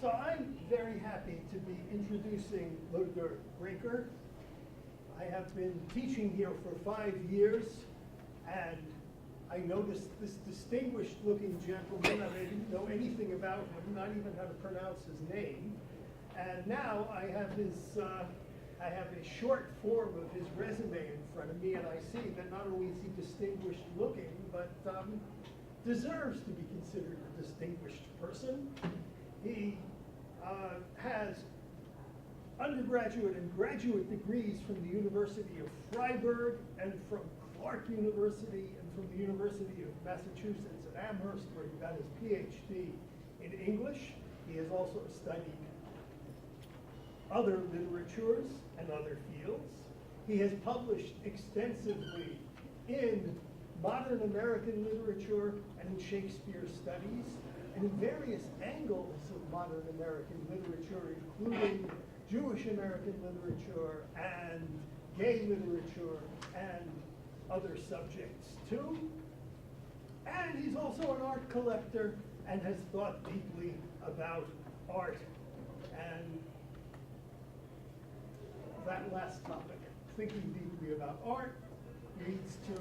So I'm very happy to be introducing Mildred Williams. I have been teaching here for 5 years, and I noticed this distinguished looking gentleman. I didn't know anything about him, not even how to pronounce his name. And now I have I have a short form of his resume in front of me, and I see that not only is he distinguished looking, but deserves to be considered a distinguished person. He has undergraduate and graduate degrees from the University of Freiburg and from Clark University and from the University of Massachusetts at Amherst, where he got his PhD in English. He has also studied other literatures and other fields. He has published extensively in modern American literature and in Shakespeare studies, and in various angles of modern American literature, including Jewish American literature and gay literature and other subjects too. And he's also an art collector and has thought deeply about art. And that last topic, thinking deeply about art, leads to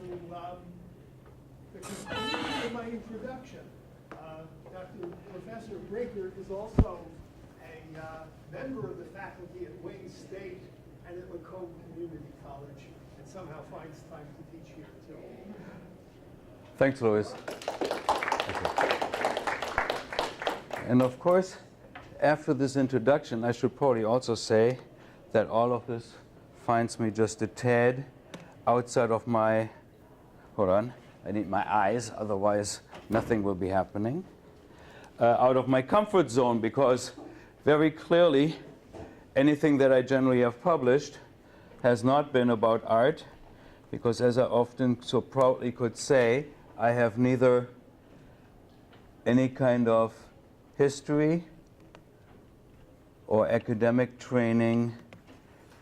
the conclusion of my introduction. Professor Breaker is also a member of the faculty at Wayne State and at Macomb Community College, and somehow finds time to teach here too. Thanks, Louis. And of course, after this introduction, I should probably also say that all of this finds me just a tad outside of my, hold on, I need my eyes, otherwise nothing will be happening. Out of my comfort zone, because very clearly anything that I generally have published has not been about art, because as I often so proudly could say, I have neither any kind of history or academic training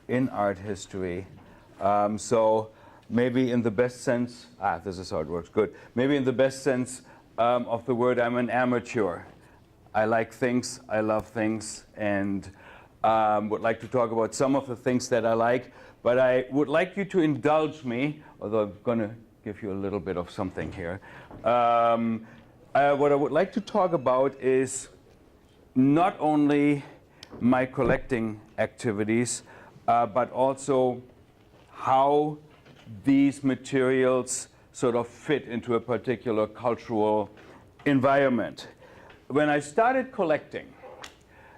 in art history. So maybe in the best sense, this is how it works, good. Maybe in the best sense of the word, I'm an amateur. I like things, I love things, and would like to talk about some of the things that I like, but I would like you to indulge me, although I'm going to give you a little bit of something here. What I would like to talk about is not only my collecting activities, but also how these materials sort of fit into a particular cultural environment. When I started collecting,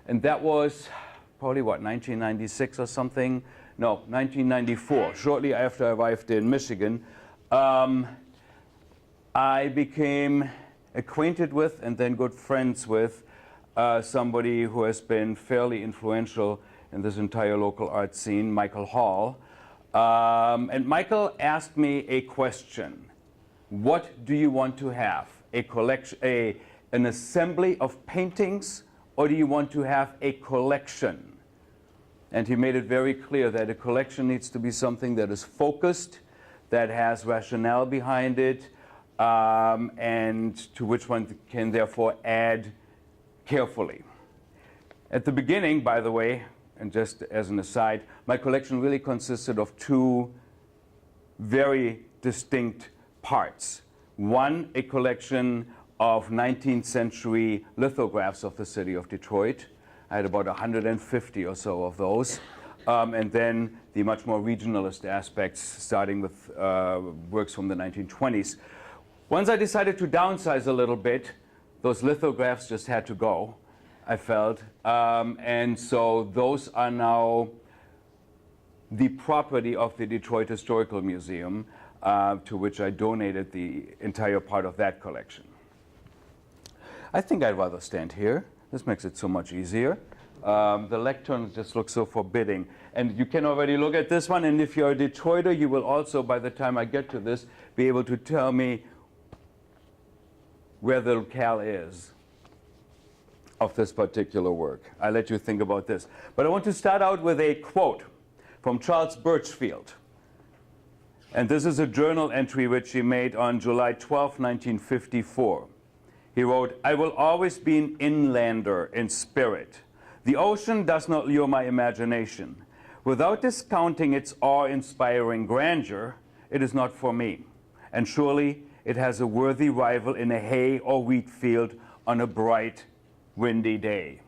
and that was probably what, 1996 or something? No, 1994, shortly after I arrived in Michigan, I became acquainted with and then good friends with somebody who has been fairly influential in this entire local art scene, Michael Hall. And Michael asked me a question. What do you want to have? A collection, an assembly of paintings, or do you want to have a collection? And he made it very clear that a collection needs to be something that is focused, that has rationale behind it, and to which one can therefore add carefully. At the beginning, by the way, and just as an aside, my collection really consisted of two very distinct parts. One, a collection of 19th century lithographs of the city of Detroit. I had about 150 or so of those. And then the much more regionalist aspects, starting with works from the 1920s. Once I decided to downsize a little bit, those lithographs just had to go, I felt. And so those are now the property of the Detroit Historical Museum, to which I donated the entire part of that collection. I think I'd rather stand here. This makes it so much easier. The lectern just looks so forbidding. And you can already look at this one, and if you're a Detroiter, you will also, by the time I get to this, be able to tell me where the locale is of this particular work. I'll let you think about this. But I want to start out with a quote from Charles Birchfield. And this is a journal entry which he made on July 12, 1954. He wrote, "I will always be an inlander in spirit. The ocean does not lure my imagination. Without discounting its awe-inspiring grandeur, it is not for me. And surely it has a worthy rival in a hay or wheat field on a bright, windy day."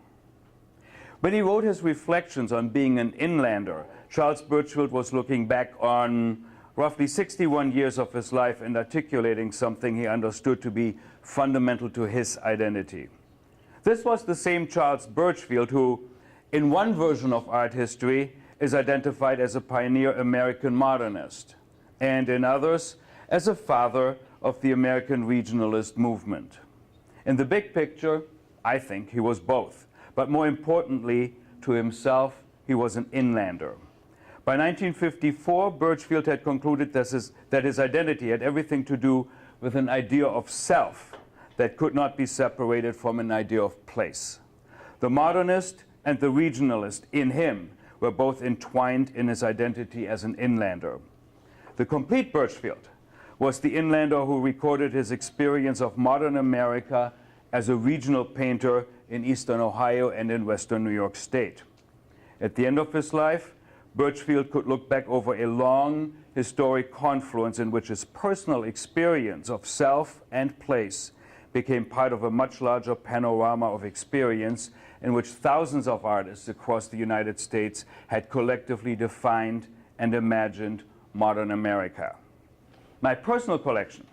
When he wrote his reflections on being an inlander, Charles Birchfield was looking back on roughly 61 years of his life and articulating something he understood to be fundamental to his identity. This was the same Charles Birchfield who, in one version of art history, is identified as a pioneer American modernist, and in others, as a father of the American regionalist movement. In the big picture, I think he was both, but more importantly, to himself, he was an inlander. By 1954, Birchfield had concluded that his identity had everything to do with an idea of self that could not be separated from an idea of place. The modernist and the regionalist in him were both entwined in his identity as an inlander. The complete Birchfield was the inlander who recorded his experience of modern America as a regional painter in eastern Ohio and in western New York State. At the end of his life, Birchfield could look back over a long historic confluence in which his personal experience of self and place became part of a much larger panorama of experience in which thousands of artists across the United States had collectively defined and imagined modern America. My personal collection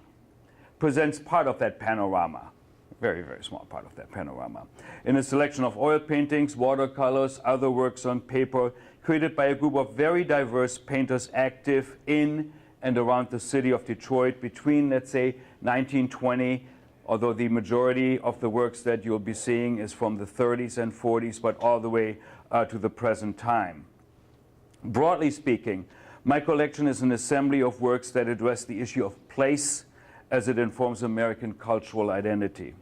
presents part of that panorama, a very, very small part of that panorama, in a selection of oil paintings, watercolors, other works on paper, created by a group of very diverse painters active in and around the city of Detroit between, let's say, 1920, although the majority of the works that you'll be seeing is from the 30s and 40s, but all the way to the present time. Broadly speaking, my collection is an assembly of works that address the issue of place as it informs American cultural identity.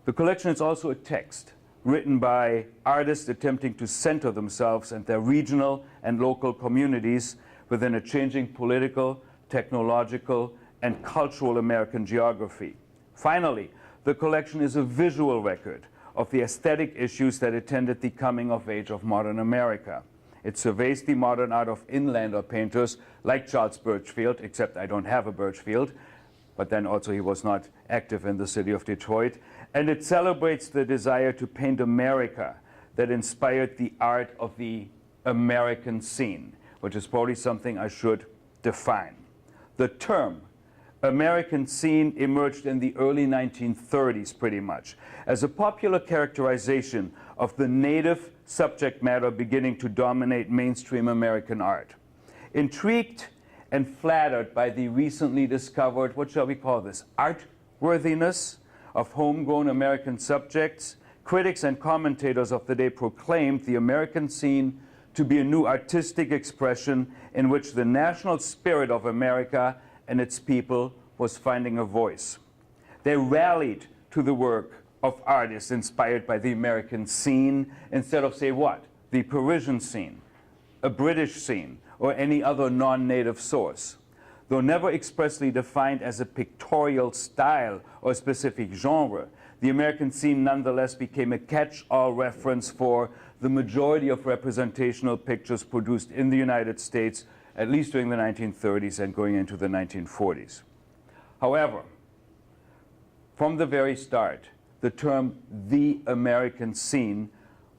The collection is also a text written by artists attempting to center themselves and their regional and local communities within a changing political, technological, and cultural American geography. Finally, the collection is a visual record of the aesthetic issues that attended the coming of age of modern America. It surveys the modern art of inlander painters like Charles Birchfield, except I don't have a Birchfield, but then also he was not active in the city of Detroit. And it celebrates the desire to paint America that inspired the art of the American scene, which is probably something I should define. The term American scene emerged in the early 1930s pretty much as a popular characterization of the native subject matter beginning to dominate mainstream American art. Intrigued and flattered by the recently discovered, what shall we call this, art-worthiness of homegrown American subjects, critics and commentators of the day proclaimed the American scene to be a new artistic expression in which the national spirit of America and its people was finding a voice. They rallied to the work of artists inspired by the American scene instead of, say, what? The Parisian scene, a British scene, or any other non-native source. Though never expressly defined as a pictorial style or specific genre, the American scene nonetheless became a catch-all reference for the majority of representational pictures produced in the United States, at least during the 1930s and going into the 1940s. However, from the very start, the term the American scene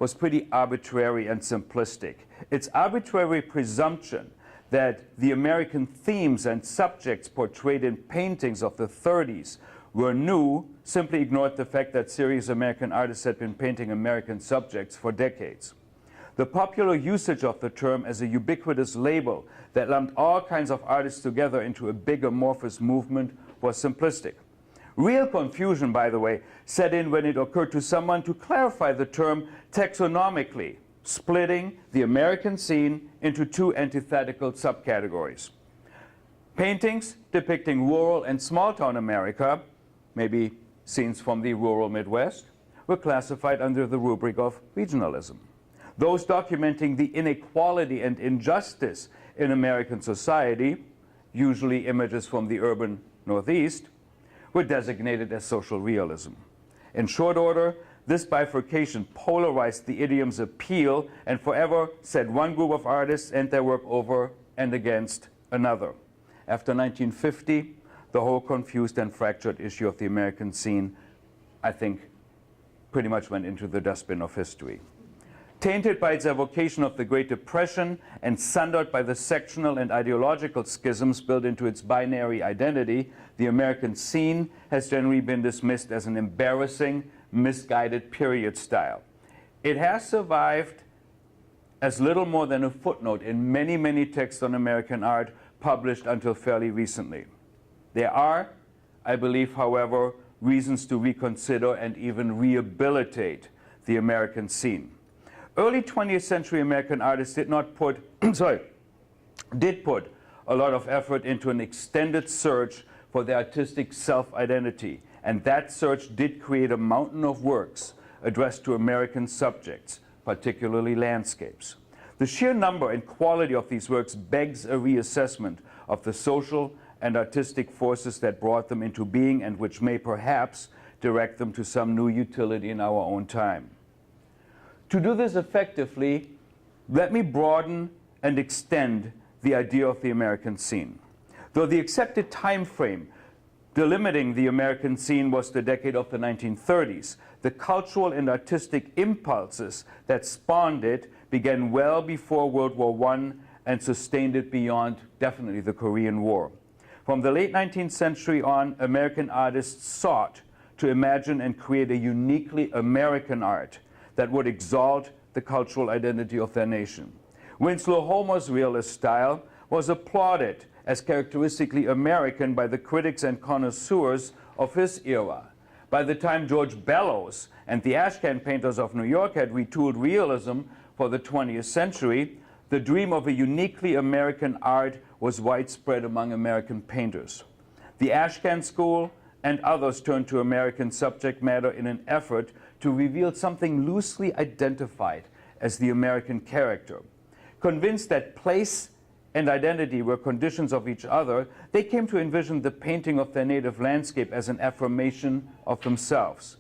was pretty arbitrary and simplistic. Its arbitrary presumption that the American themes and subjects portrayed in paintings of the 30s were new simply ignored the fact that serious American artists had been painting American subjects for decades. The popular usage of the term as a ubiquitous label that lumped all kinds of artists together into a big amorphous movement was simplistic. Real confusion, by the way, set in when it occurred to someone to clarify the term taxonomically, splitting the American scene into two antithetical subcategories. Paintings depicting rural and small-town America, maybe scenes from the rural Midwest, were classified under the rubric of regionalism. Those documenting the inequality and injustice in American society, usually images from the urban Northeast, were designated as social realism. In short order, this bifurcation polarized the idiom's appeal and forever set one group of artists and their work over and against another. After 1950, the whole confused and fractured issue of the American scene, I think, pretty much went into the dustbin of history. Tainted by its evocation of the Great Depression and sundered by the sectional and ideological schisms built into its binary identity, the American scene has generally been dismissed as an embarrassing, misguided period style. It has survived as little more than a footnote in many, many texts on American art published until fairly recently. There are, I believe, however, reasons to reconsider and even rehabilitate the American scene. Early 20th century American artists did put a lot of effort into an extended search for their artistic self-identity, and that search did create a mountain of works addressed to American subjects, particularly landscapes. The sheer number and quality of these works begs a reassessment of the social and artistic forces that brought them into being and which may perhaps direct them to some new utility in our own time. To do this effectively, let me broaden and extend the idea of the American scene. Though the accepted time frame delimiting the American scene was the decade of the 1930s, the cultural and artistic impulses that spawned it began well before World War I and sustained it beyond, definitely, the Korean War. From the late 19th century on, American artists sought to imagine and create a uniquely American art that would exalt the cultural identity of their nation. Winslow Homer's realist style was applauded as characteristically American by the critics and connoisseurs of his era. By the time George Bellows and the Ashcan painters of New York had retooled realism for the 20th century, the dream of a uniquely American art was widespread among American painters. The Ashcan school and others turned to American subject matter in an effort to reveal something loosely identified as the American character. Convinced that place and identity were conditions of each other, they came to envision the painting of their native landscape as an affirmation of themselves.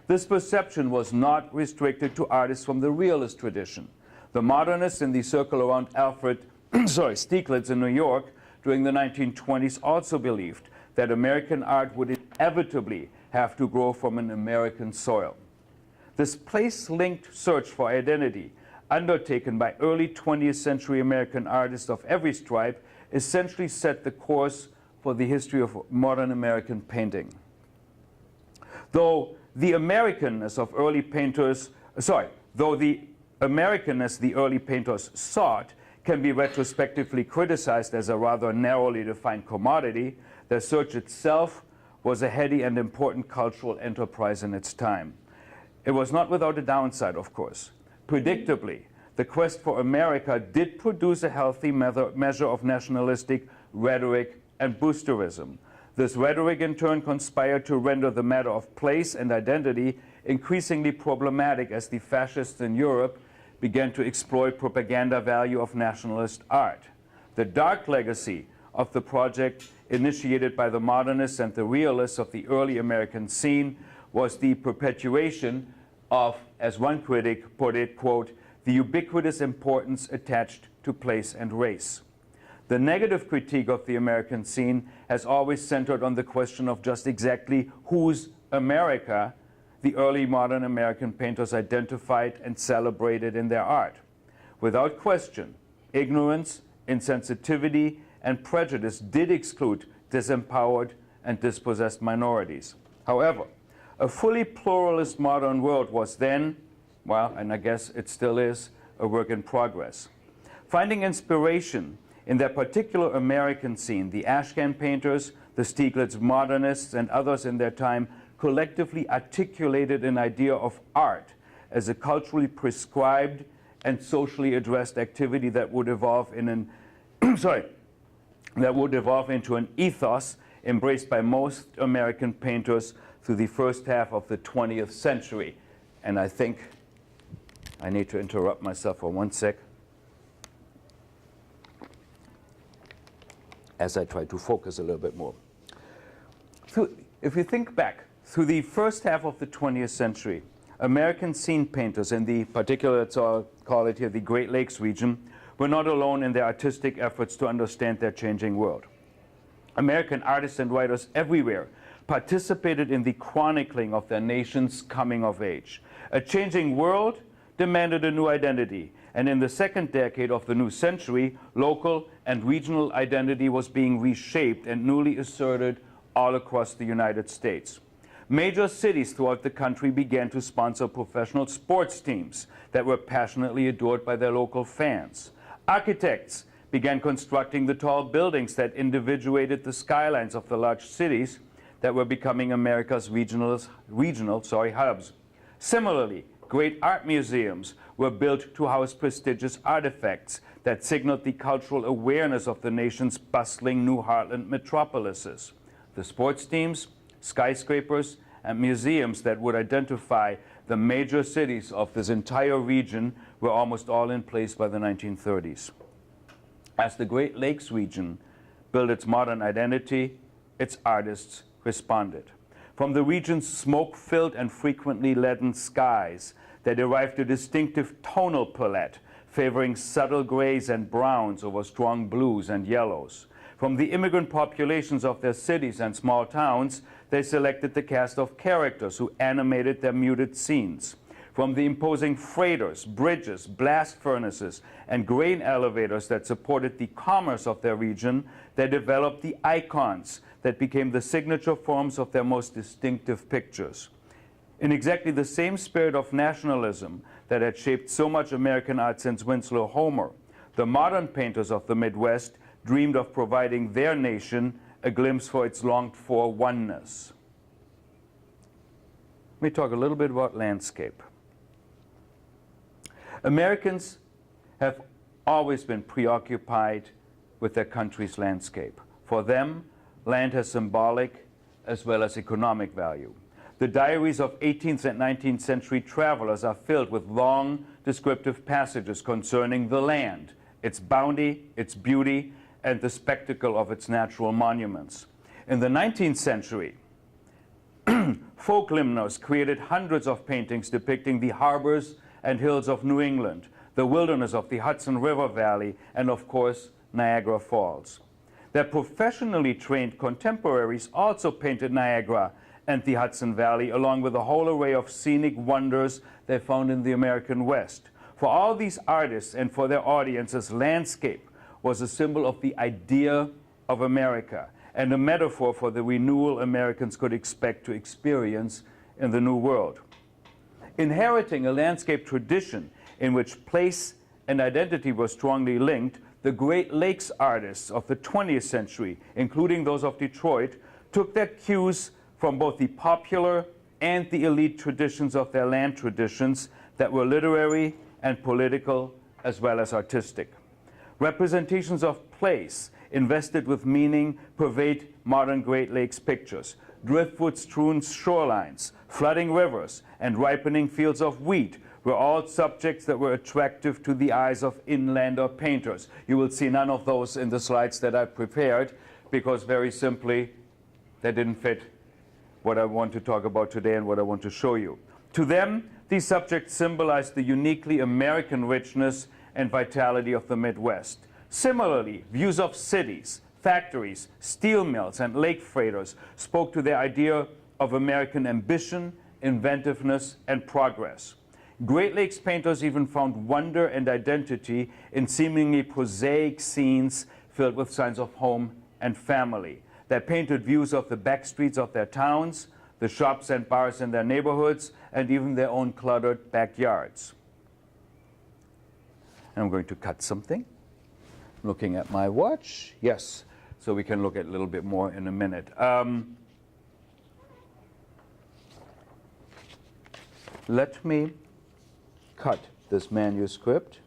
This perception was not restricted to artists from the realist tradition. The modernists in the circle around Alfred Stieglitz in New York during the 1920s also believed that American art would inevitably have to grow from an American soil. This place-linked search for identity, undertaken by early 20th century American artists of every stripe, essentially set the course for the history of modern American painting. Though the Americanness the early painters sought can be retrospectively criticized as a rather narrowly defined commodity, the search itself was a heady and important cultural enterprise in its time. It was not without a downside, of course. Predictably, the quest for America did produce a healthy measure of nationalistic rhetoric and boosterism. This rhetoric, in turn, conspired to render the matter of place and identity increasingly problematic as the fascists in Europe began to exploit propaganda value of nationalist art. The dark legacy of the project, initiated by the modernists and the realists of the early American scene, was the perpetuation of, as one critic put it, quote, the ubiquitous importance attached to place and race. The negative critique of the American scene has always centered on the question of just exactly whose America the early modern American painters identified and celebrated in their art. Without question, ignorance, insensitivity, and prejudice did exclude disempowered and dispossessed minorities. However, a fully pluralist modern world was then, well, and I guess it still is, a work in progress. Finding inspiration in their particular American scene, the Ashcan painters, the Stieglitz modernists, and others in their time collectively articulated an idea of art as a culturally prescribed and socially addressed activity that would evolve in an into an ethos embraced by most American painters through the first half of the 20th century. And I think I need to interrupt myself for 1 sec as I try to focus a little bit more. If you think back Through the first half of the 20th century, American scene painters in the particular, let's call it here, the Great Lakes region, were not alone in their artistic efforts to understand their changing world. American artists and writers everywhere participated in the chronicling of their nation's coming of age. A changing world demanded a new identity, and in the second decade of the new century, local and regional identity was being reshaped and newly asserted all across the United States. Major cities throughout the country began to sponsor professional sports teams that were passionately adored by their local fans. Architects began constructing the tall buildings that individuated the skylines of the large cities that were becoming America's regional hubs. Similarly, great art museums were built to house prestigious artifacts that signaled the cultural awareness of the nation's bustling new heartland metropolises. The sports teams, skyscrapers, and museums that would identify the major cities of this entire region were almost all in place by the 1930s. As the Great Lakes region built its modern identity, its artists responded. From the region's smoke-filled and frequently leaden skies, they derived a distinctive tonal palette, favoring subtle grays and browns over strong blues and yellows. From the immigrant populations of their cities and small towns, they selected the cast of characters who animated their muted scenes. From the imposing freighters, bridges, blast furnaces, and grain elevators that supported the commerce of their region, they developed the icons that became the signature forms of their most distinctive pictures. In exactly the same spirit of nationalism that had shaped so much American art since Winslow Homer, the modern painters of the Midwest dreamed of providing their nation a glimpse for its longed-for oneness. Let me talk a little bit about landscape. Americans have always been preoccupied with their country's landscape. For them, land has symbolic as well as economic value. The diaries of 18th and 19th century travelers are filled with long descriptive passages concerning the land, its bounty, its beauty, and the spectacle of its natural monuments. In the 19th century, folk limners created hundreds of paintings depicting the harbors and hills of New England, the wilderness of the Hudson River Valley, and of course, Niagara Falls. Their professionally trained contemporaries also painted Niagara and the Hudson Valley, along with a whole array of scenic wonders they found in the American West. For all these artists and for their audiences, landscape was a symbol of the idea of America and a metaphor for the renewal Americans could expect to experience in the New World. Inheriting a landscape tradition in which place and identity were strongly linked, the Great Lakes artists of the 20th century, including those of Detroit, took their cues from both the popular and the elite traditions of their land traditions that were literary and political as well as artistic. Representations of place invested with meaning pervade modern Great Lakes pictures. Driftwood-strewn shorelines, flooding rivers, and ripening fields of wheat were all subjects that were attractive to the eyes of inlander painters. You will see none of those in the slides that I prepared because very simply they didn't fit what I want to talk about today and what I want to show you. To them, these subjects symbolize the uniquely American richness and vitality of the Midwest. Similarly, views of cities, factories, steel mills, and lake freighters spoke to their idea of American ambition, inventiveness, and progress. Great Lakes painters even found wonder and identity in seemingly prosaic scenes filled with signs of home and family. They painted views of the back streets of their towns, the shops and bars in their neighborhoods, and even their own cluttered backyards. And I'm going to cut something. Looking at my watch. Yes, so we can look at a little bit more in a minute. Let me cut this manuscript.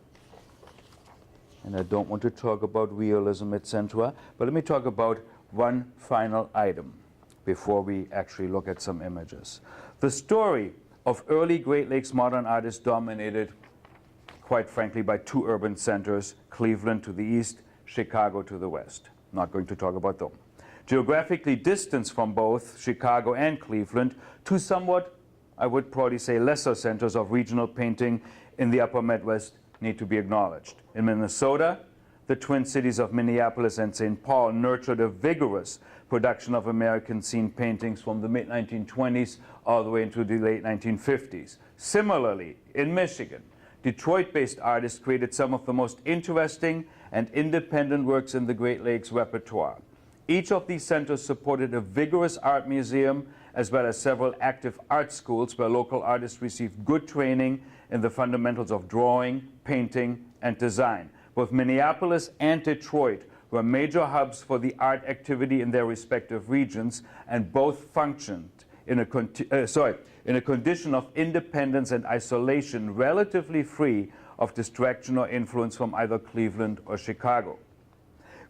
And I don't want to talk about realism, etc. But let me talk about one final item before we actually look at some images. The story of early Great Lakes modern art is dominated, quite frankly, by two urban centers, Cleveland to the east, Chicago to the west. Not going to talk about them. geographically distanced from both Chicago and Cleveland, two somewhat, I would probably say, lesser centers of regional painting in the upper Midwest need to be acknowledged. In Minnesota, the twin cities of Minneapolis and St. Paul nurtured a vigorous production of American scene paintings from the mid-1920s all the way into the late 1950s. Similarly, in Michigan, Detroit-based artists created some of the most interesting and independent works in the Great Lakes repertoire. Each of these centers supported a vigorous art museum as well as several active art schools where local artists received good training in the fundamentals of drawing, painting, and design. Both Minneapolis and Detroit were major hubs for the art activity in their respective regions, and both functioned in a condition of independence and isolation relatively free of distraction or influence from either Cleveland or Chicago.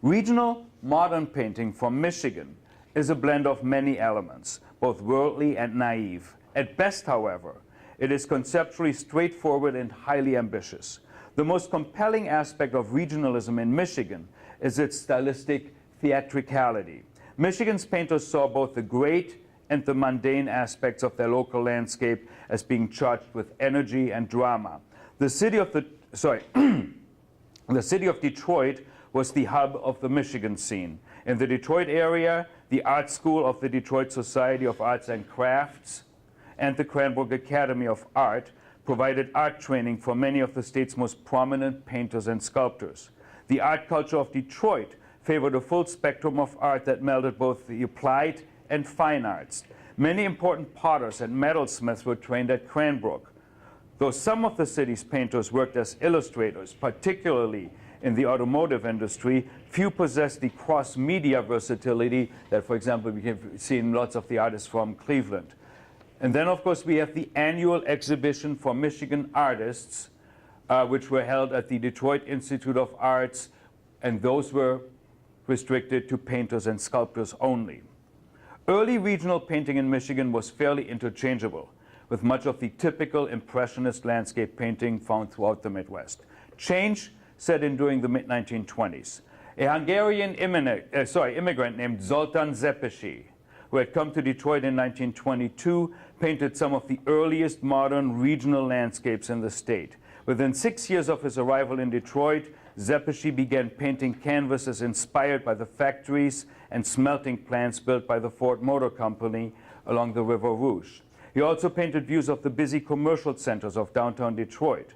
Regional modern painting from Michigan is a blend of many elements, both worldly and naive. At best, however, it is conceptually straightforward and highly ambitious. The most compelling aspect of regionalism in Michigan is its stylistic theatricality. Michigan's painters saw both the great and the mundane aspects of their local landscape as being charged with energy and drama. The city of Detroit was the hub of the Michigan scene. In the Detroit area, the art school of the Detroit Society of Arts and Crafts and the Cranbrook Academy of Art provided art training for many of the state's most prominent painters and sculptors. The art culture of Detroit favored a full spectrum of art that melded both the applied and fine arts. Many important potters and metalsmiths were trained at Cranbrook. Though some of the city's painters worked as illustrators, particularly in the automotive industry, few possessed the cross-media versatility that, for example, we have seen lots of the artists from Cleveland. And then, of course, we have the annual exhibition for Michigan artists, which were held at the Detroit Institute of Arts, and those were restricted to painters and sculptors only. Early regional painting in Michigan was fairly interchangeable with much of the typical Impressionist landscape painting found throughout the Midwest. Change set in during the mid-1920s. A Hungarian immigrant named Zoltán Szepesi, who had come to Detroit in 1922, painted some of the earliest modern regional landscapes in the state. Within 6 years of his arrival in Detroit, Szepesi began painting canvases inspired by the factories and smelting plants built by the Ford Motor Company along the River Rouge. He also painted views of the busy commercial centers of downtown Detroit.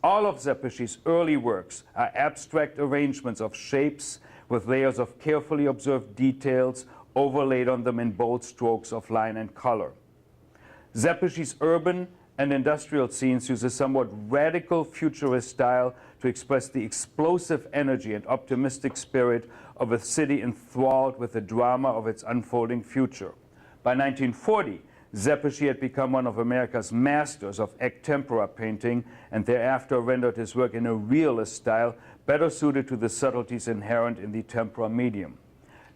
All of Szepesi's early works are abstract arrangements of shapes with layers of carefully observed details overlaid on them in bold strokes of line and color. Szepesi's urban and industrial scenes use a somewhat radical futurist style to express the explosive energy and optimistic spirit of a city enthralled with the drama of its unfolding future. By 1940, Szepesi had become one of America's masters of extempora painting, and thereafter rendered his work in a realist style better suited to the subtleties inherent in the tempera medium.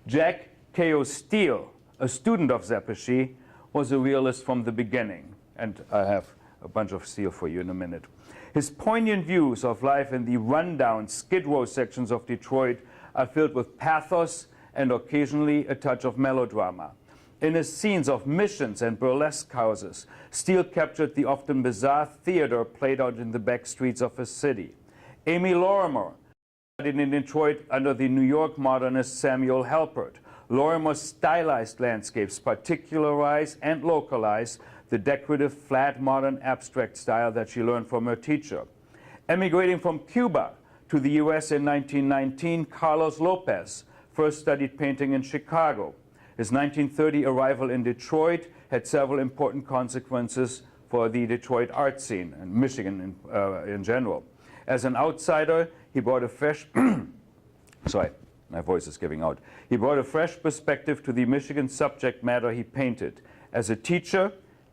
Jack K.O. Steele, a student of Szepesi, was a realist from the beginning, and I have a bunch of Steele for you in a minute. His poignant views of life in the rundown Skid Row sections of Detroit are filled with pathos and occasionally a touch of melodrama. In his scenes of missions and burlesque houses, Steele captured the often bizarre theater played out in the back streets of his city. Amy Lorimer studied in Detroit under the New York modernist Samuel Halpert. Lorimer's stylized landscapes particularize and localize the decorative, flat, modern abstract style that she learned from her teacher. Emigrating from Cuba to the U.S. in 1919, Carlos Lopez first studied painting in Chicago. His 1930 arrival in Detroit had several important consequences for the Detroit art scene and Michigan in general. As an outsider, he brought a fresh sorry, my voice is giving out. He brought a fresh perspective to the Michigan subject matter he painted. As a teacher,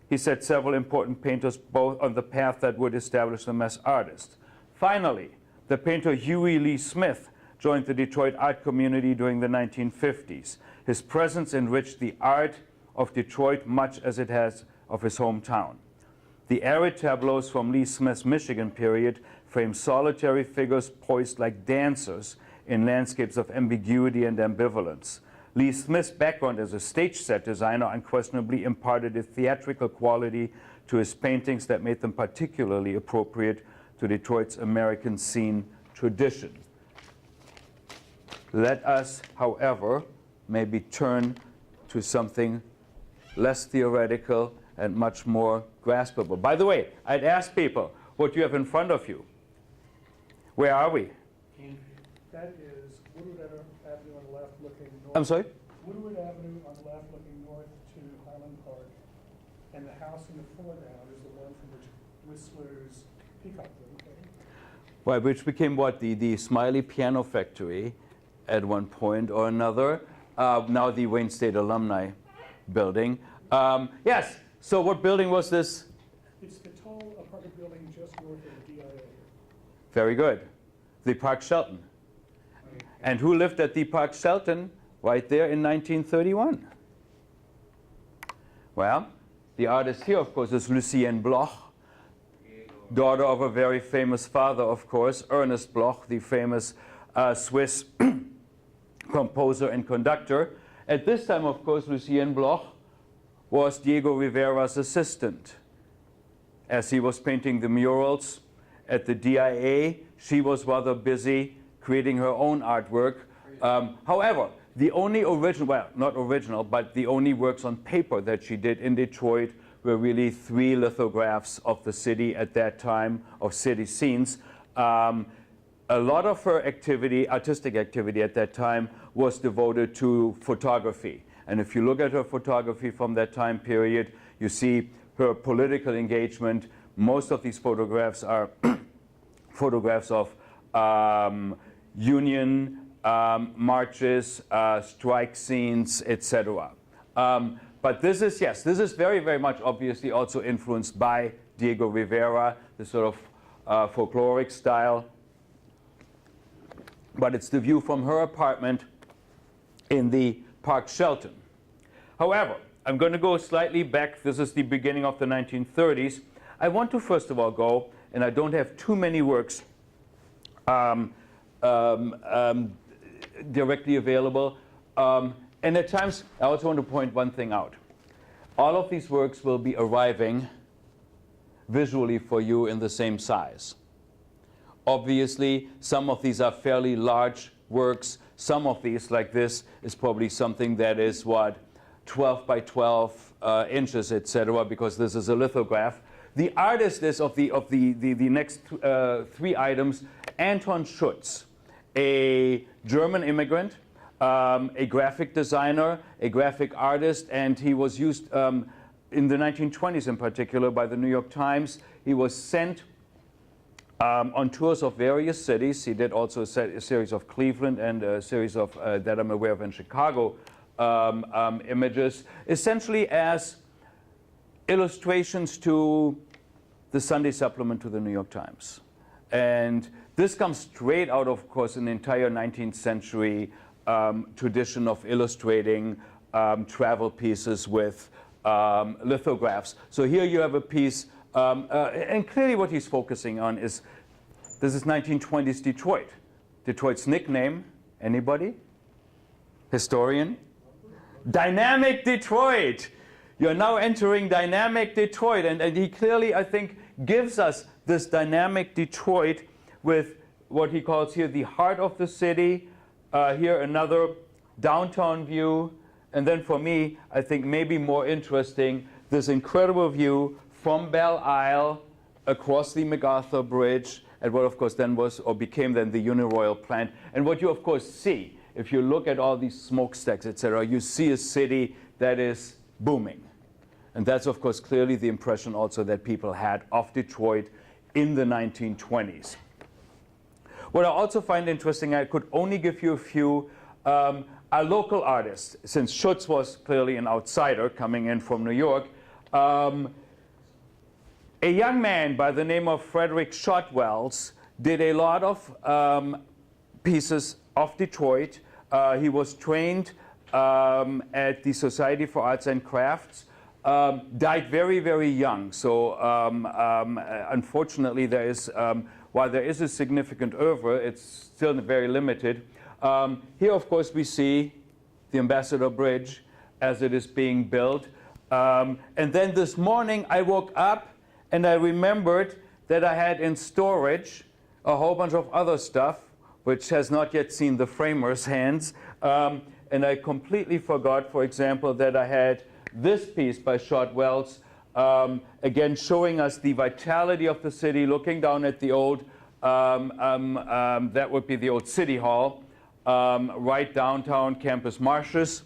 he set several important painters both on the path that would establish them as artists. Finally, the painter Huey Lee Smith joined the Detroit art community during the 1950s. His presence enriched the art of Detroit much as it has of his hometown. The arid tableaus from Lee Smith's Michigan period frame solitary figures poised like dancers in landscapes of ambiguity and ambivalence. Lee Smith's background as a stage set designer unquestionably imparted a theatrical quality to his paintings that made them particularly appropriate to Detroit's American scene tradition. Let us, however, maybe turn to something less theoretical and much more graspable. By the way, I'd ask people what you have in front of you. Where are we? That is Woodward Avenue on the left looking north. I'm sorry? Woodward Avenue on the left looking north to Highland Park. And the house in the foreground is the one from which Whistler's Peacock Room came. Right, which became what? The Smiley Piano Factory at one point or another. Now the Wayne State Alumni Building. Yes, so what building was this? It's the tall apartment building just north of the DIA. Very good. The Park Shelton. And who lived at the Park Shelton right there in 1931? Well, the artist here, of course, is Lucien Bloch, daughter of a very famous father, of course, Ernest Bloch, the famous Swiss composer and conductor. At this time, of course, Lucien Bloch was Diego Rivera's assistant. As he was painting the murals at the DIA, she was rather busy creating her own artwork. However, the only original, well, not original, but the only works on paper that she did in Detroit were really 3 lithographs of the city at that time, of city scenes. A lot of her activity, artistic activity at that time, was devoted to photography. And if you look at her photography from that time period, you see her political engagement. Most of these photographs are photographs of union marches, strike scenes, etc. But this is, yes, this is very, very much obviously also influenced by Diego Rivera, the sort of folkloric style. But it's the view from her apartment in the Park Shelton. However, I'm going to go slightly back. This is the beginning of the 1930s. I want to first of all go, and I don't have too many works directly available. And at times, I also want to point one thing out. All of these works will be arriving visually for you in the same size. Obviously, some of these are fairly large works. Some of these, like this, is probably something that is, what, 12 by 12 inches, etc., because this is a lithograph. The artist is of the next 3 items, Anton Schutz, a German immigrant, a graphic designer, a graphic artist, and he was used in the 1920s in particular by the New York Times. He was sent on tours of various cities. He did also a series of Cleveland and a series of, that I'm aware of, in Chicago images, essentially as illustrations to the Sunday supplement to the New York Times. And this comes straight out, of course, an entire 19th century tradition of illustrating travel pieces with lithographs. So here you have a piece, and clearly what he's focusing on is, this is 1920s Detroit. Detroit's nickname, anybody? Historian? Dynamic Detroit. You're now entering dynamic Detroit. And he clearly, I think, gives us this dynamic Detroit with what he calls here the heart of the city. Here another downtown view. And then for me, I think maybe more interesting, this incredible view from Belle Isle across the MacArthur Bridge at what of course then was or became then the Uniroyal plant. And what you of course see, if you look at all these smokestacks, etc., you see a city that is booming. And that's of course clearly the impression also that people had of Detroit in the 1920s. What I also find interesting, I could only give you a few, are local artists. Since Schutz was clearly an outsider coming in from New York, a young man by the name of Frederick Shotwells did a lot of pieces of Detroit. He was trained at the Society for Arts and Crafts, died very, very young. So unfortunately, there is, while there is a significant oeuvre, it's still very limited. Here, of course, we see the Ambassador Bridge as it is being built. And then this morning I woke up and I remembered that I had in storage a whole bunch of other stuff which has not yet seen the framer's hands. And I completely forgot, for example, that I had this piece by Shot Wells, again showing us the vitality of the city, looking down at the old, that would be the old City Hall, right downtown Campus Martius.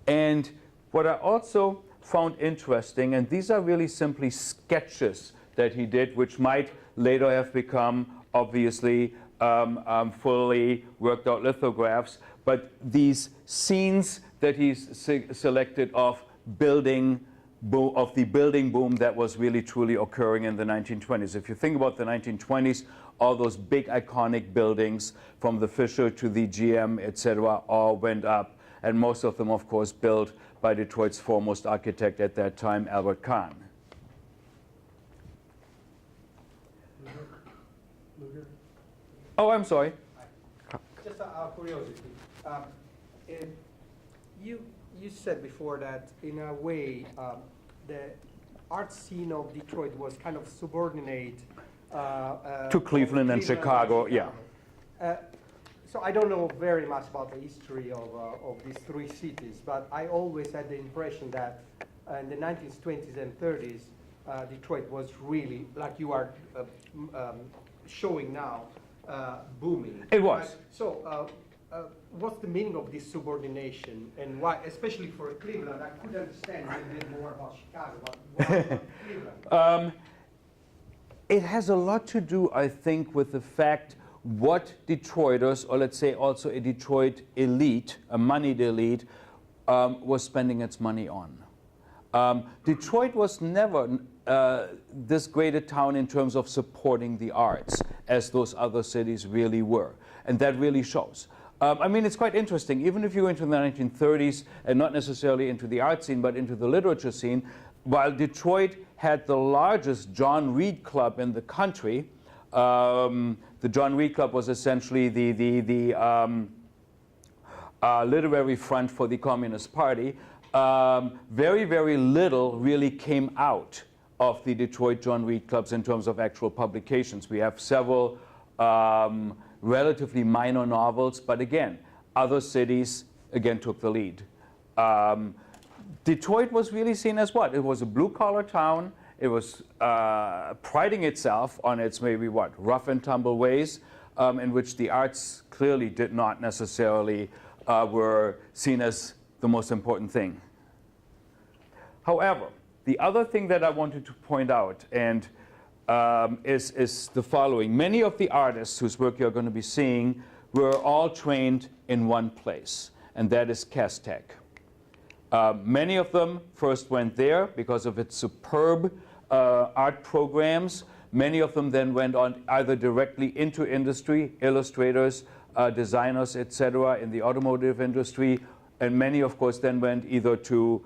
And what I also found interesting, and these are really simply sketches that he did, which might later have become, obviously, fully worked out lithographs, but these scenes that he's selected of the building boom that was really truly occurring in the 1920s. If you think about the 1920s, all those big iconic buildings from the Fisher to the GM, etc., all went up, and most of them, of course, built by Detroit's foremost architect at that time, Albert Kahn. Oh, I'm sorry. Just out of curiosity, you said before that in a way the art scene of Detroit was kind of subordinate to Cleveland and Chicago, yeah. So I don't know very much about the history of these three cities, but I always had the impression that in the 1920s and 30s, Detroit was really, like you are showing now, booming. It was. Right? So what's the meaning of this subordination, and why, especially for Cleveland? I could understand a little bit more about Chicago, but why about Cleveland? It has a lot to do, I think, with the fact what Detroiters, or let's say also a Detroit elite, a moneyed elite, was spending its money on. Detroit was never this great a town in terms of supporting the arts as those other cities really were. And that really shows. I mean, it's quite interesting. Even if you go into the 1930s, and not necessarily into the art scene, but into the literature scene, while Detroit had the largest John Reed Club in the country, the John Reed Club was essentially the literary front for the Communist Party. Very, very little really came out of the Detroit John Reed Clubs in terms of actual publications. We have several relatively minor novels, but again, other cities, again, took the lead. Detroit was really seen as what? It was a blue-collar town. It was priding itself on its maybe what? Rough and tumble ways, in which the arts clearly did not necessarily were seen as the most important thing. However, the other thing that I wanted to point out and is the following. Many of the artists whose work you're going to be seeing were all trained in one place, and that is Cass Tech. Many of them first went there because of its superb art programs. Many of them then went on either directly into industry, illustrators, designers, etc., in the automotive industry, and many, of course, then went either to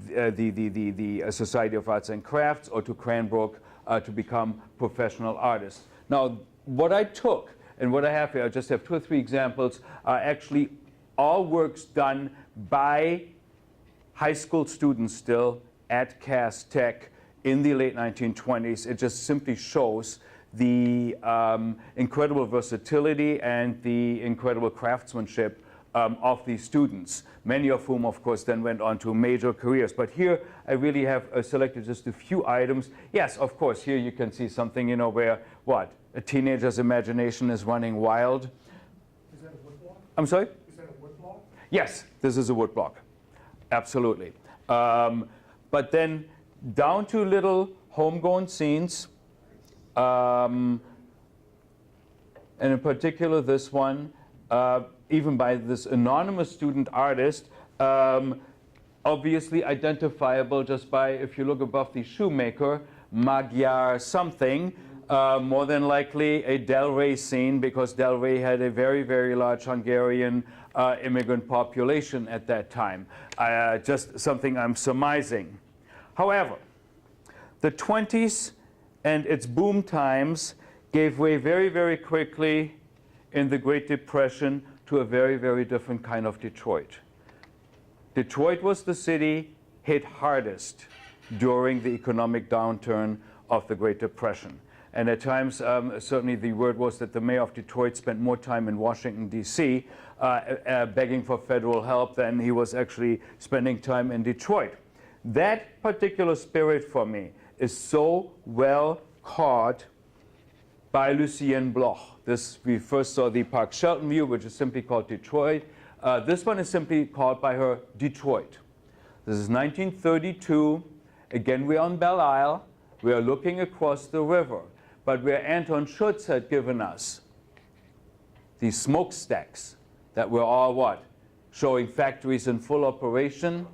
the Society of Arts and Crafts or to Cranbrook to become professional artists. Now, what I took and what I have here, I just have 2 or 3 examples, are actually all works done by high school students still at Cass Tech in the late 1920s. It just simply shows the incredible versatility and the incredible craftsmanship of these students, many of whom, of course, then went on to major careers. But here, I really have selected just a few items. Yes, of course, here you can see something, you know, where, what, a teenager's imagination is running wild. Is that a woodblock? I'm sorry? Is that a woodblock? Yes, this is a woodblock. Absolutely. But then down to little homegrown scenes, and in particular this one, even by this anonymous student artist, obviously identifiable just by, if you look above the shoemaker, Magyar something, more than likely a Del Rey scene, because Del Rey had a very, very large Hungarian immigrant population at that time. Just something I'm surmising. However, the 20s and its boom times gave way very, very quickly in the Great Depression to a very, very different kind of Detroit. Detroit was the city hit hardest during the economic downturn of the Great Depression. And at times, certainly the word was that the mayor of Detroit spent more time in Washington, D.C., begging for federal help than he was actually spending time in Detroit. That particular spirit for me is so well caught by Lucien Bloch. We first saw the Park Shelton view, which is simply called Detroit. This one is simply called by her Detroit. This is 1932. Again, we're on Belle Isle. We are looking across the river. But where Anton Schutz had given us these smokestacks that were all what? Showing factories in full operation.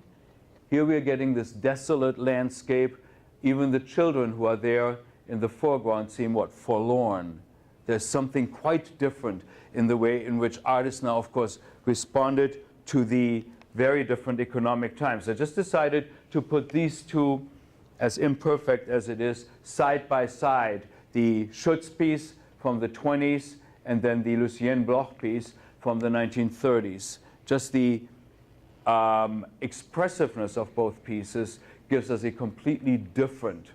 Here we are getting this desolate landscape. Even the children who are there in the foreground seem what? Forlorn. There's something quite different in the way in which artists now, of course, responded to the very different economic times. I just decided to put these two, as imperfect as it is, side by side. The Schutz piece from the 20s and then the Lucien Bloch piece from the 1930s. Just the expressiveness of both pieces gives us a completely different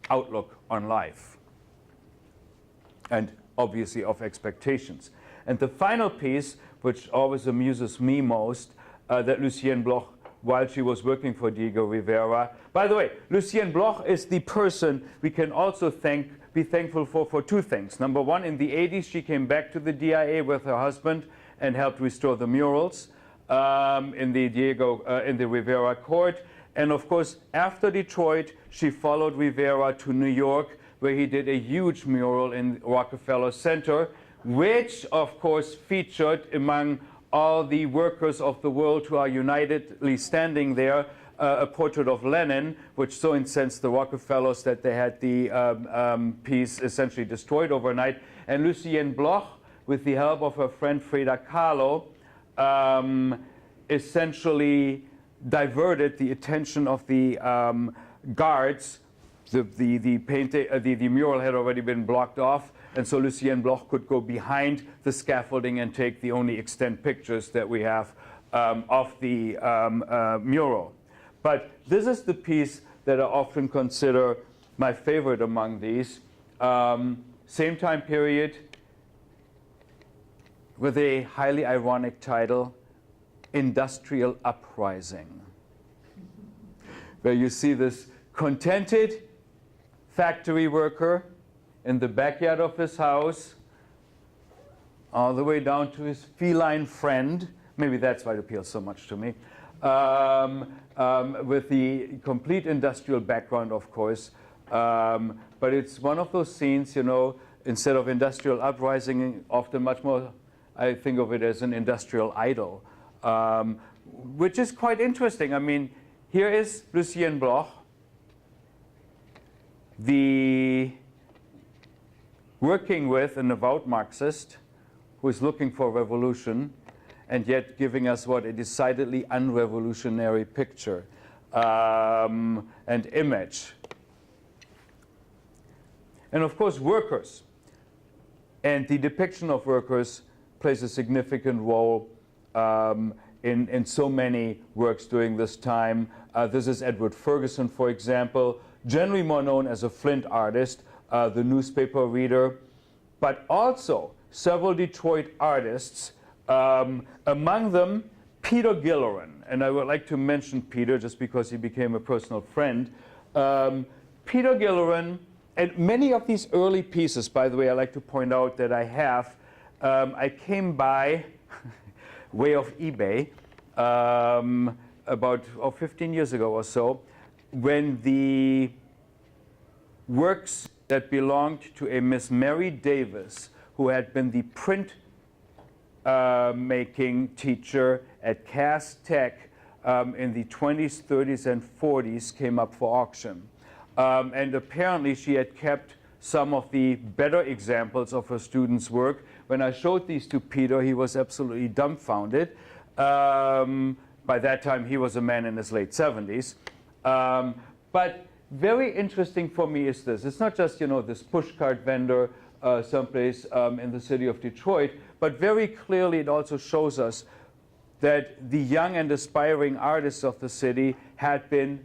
outlook on life and obviously of expectations. And the final piece, which always amuses me most, that Lucien Bloch, while she was working for Diego Rivera. By the way, Lucien Bloch is the person we can also be thankful for two things. Number one, in the 80s, she came back to the DIA with her husband and helped restore the murals in the Rivera court. And of course, after Detroit, she followed Rivera to New York, where he did a huge mural in Rockefeller Center, which of course featured among all the workers of the world who are unitedly standing there, a portrait of Lenin, which so incensed the Rockefellers that they had the piece essentially destroyed overnight. And Lucien Bloch, with the help of her friend Frida Kahlo, essentially diverted the attention of the guards. The mural had already been blocked off, and so Lucien Bloch could go behind the scaffolding and take the only extant pictures that we have of the mural. But this is the piece that I often consider my favorite among these. Same time period, with a highly ironic title, Industrial Uprising, where you see this contented factory worker in the backyard of his house, all the way down to his feline friend. Maybe that's why it appeals so much to me. With the complete industrial background, of course. But it's one of those scenes, you know, instead of industrial uprising, often much more, I think of it as an industrial idol, which is quite interesting. I mean, here is Lucien Bloch, working with an avowed Marxist who is looking for revolution and yet giving us what a decidedly unrevolutionary picture and image. And of course, workers and the depiction of workers plays a significant role in so many works during this time. This is Edward Ferguson, for example, generally more known as a Flint artist, the newspaper reader, but also several Detroit artists, among them Peter Gilleran. And I would like to mention Peter just because he became a personal friend. Peter Gilleran, and many of these early pieces, by the way, I like to point out that I have, I came by way of eBay about 15 years ago or so, when the works that belonged to a Miss Mary Davis, who had been the print making teacher at Cass Tech in the 20s, 30s, and 40s, came up for auction. And apparently she had kept some of the better examples of her students' work. When I showed these to Peter, he was absolutely dumbfounded. By that time, he was a man in his late 70s. But very interesting for me is this. It's not just, you know, this pushcart vendor someplace in the city of Detroit. But very clearly it also shows us that the young and aspiring artists of the city had been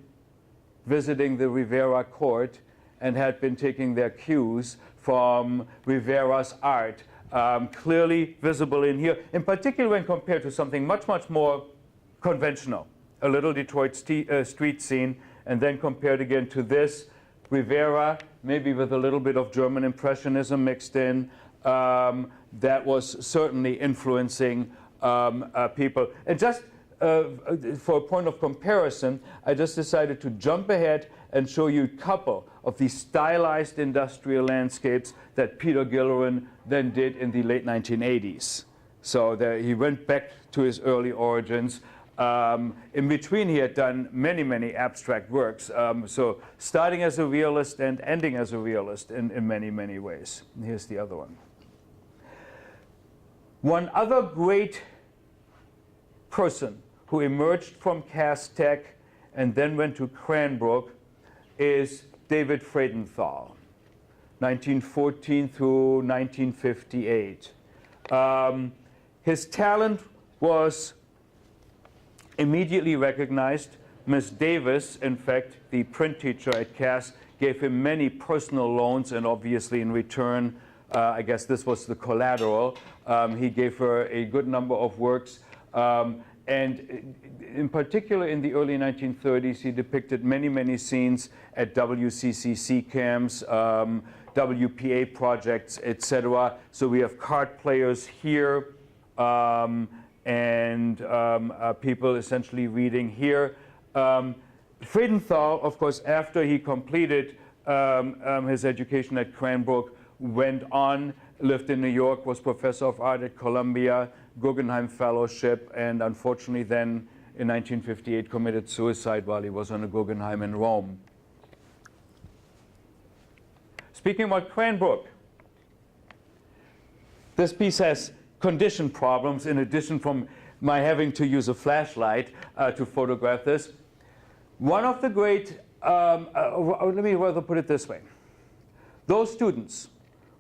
visiting the Rivera court and had been taking their cues from Rivera's art, clearly visible in here, in particular when compared to something much, much more conventional, a little Detroit street scene, and then compared again to this, Rivera, maybe with a little bit of German Impressionism mixed in, that was certainly influencing people. And just for a point of comparison, I just decided to jump ahead and show you a couple of these stylized industrial landscapes that Peter Gilleran then did in the late 1980s. So there, he went back to his early origins. In between, he had done many, many abstract works. So starting as a realist and ending as a realist in many, many ways. And here's the other one. One other great person who emerged from Cass Tech and then went to Cranbrook is David Freudenthal, 1914 through 1958. His talent was immediately recognized. Miss Davis, in fact, the print teacher at Cass, gave him many personal loans, and obviously in return, I guess this was the collateral. He gave her a good number of works. And in particular, in the early 1930s, he depicted many, many scenes at WCCC camps, WPA projects, etc. So we have card players here, and people essentially reading here. Freudenthal, of course, after he completed his education at Cranbrook, went on, lived in New York, was professor of art at Columbia, Guggenheim Fellowship, and unfortunately then in 1958 committed suicide while he was on a Guggenheim in Rome. Speaking about Cranbrook, this piece has condition problems in addition from my having to use a flashlight to photograph this. One of the great, let me rather put it this way. Those students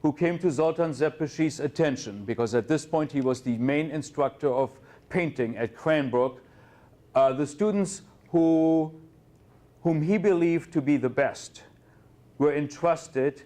who came to Zoltan Zepeshi's attention, because at this point he was the main instructor of painting at Cranbrook, the students whom he believed to be the best were entrusted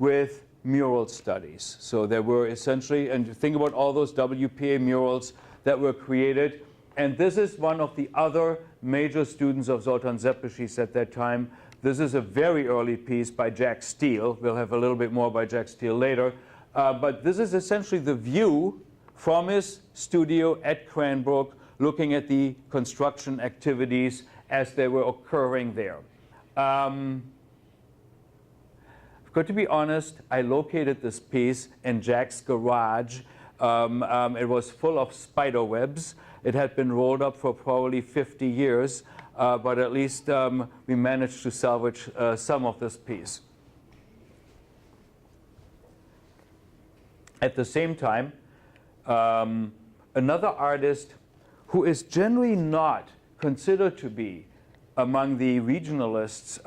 with mural studies. So there were essentially, and think about all those WPA murals that were created, and this is one of the other major students of Zoltan Zepeshi's at that time. This is a very early piece by Jack Steele. We'll have a little bit more by Jack Steele later. But this is essentially the view from his studio at Cranbrook, looking at the construction activities as they were occurring there. I've got to be honest, I located this piece in Jack's garage. It was full of spider webs. It had been rolled up for probably 50 years. But at least we managed to salvage some of this piece. At the same time, another artist who is generally not considered to be among the regionalists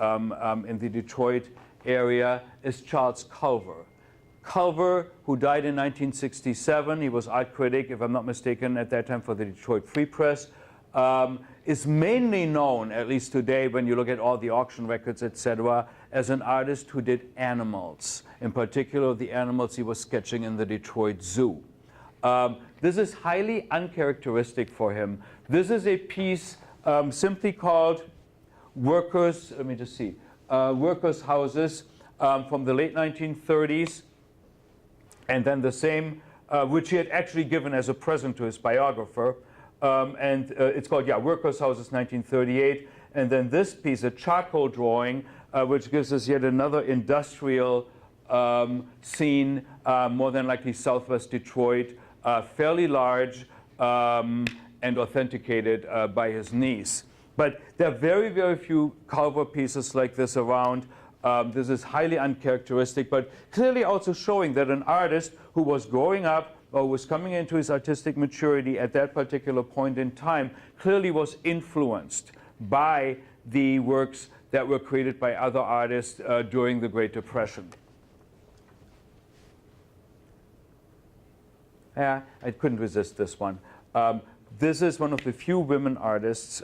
in the Detroit area is Charles Culver. Culver, who died in 1967, he was art critic, if I'm not mistaken, at that time for the Detroit Free Press. Is mainly known, at least today, when you look at all the auction records, etc., as an artist who did animals, in particular the animals he was sketching in the Detroit Zoo. This is highly uncharacteristic for him. This is a piece simply called Workers, let me just see, Workers' Houses from the late 1930s, and then the same, which he had actually given as a present to his biographer. It's called, Workers' Houses, 1938. And then this piece, a charcoal drawing, which gives us yet another industrial scene, more than likely southwest Detroit, fairly large and authenticated by his niece. But there are very, very few Culver pieces like this around. This is highly uncharacteristic, but clearly also showing that an artist who was growing up or was coming into his artistic maturity at that particular point in time clearly was influenced by the works that were created by other artists during the Great Depression. Yeah, I couldn't resist this one. This is one of the few women artists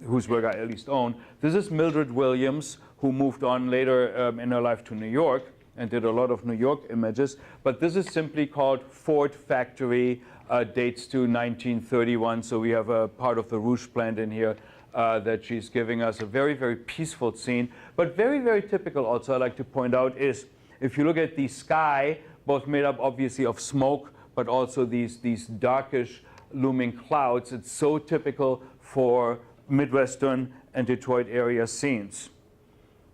whose work I at least own. This is Mildred Williams, who moved on later in her life to New York and did a lot of New York images. But this is simply called Ford Factory, dates to 1931. So we have a part of the Rouge plant in here that she's giving us. A very, very peaceful scene. But very, very typical also, I like to point out, is if you look at the sky, both made up obviously of smoke, but also these darkish looming clouds. It's so typical for Midwestern and Detroit area scenes.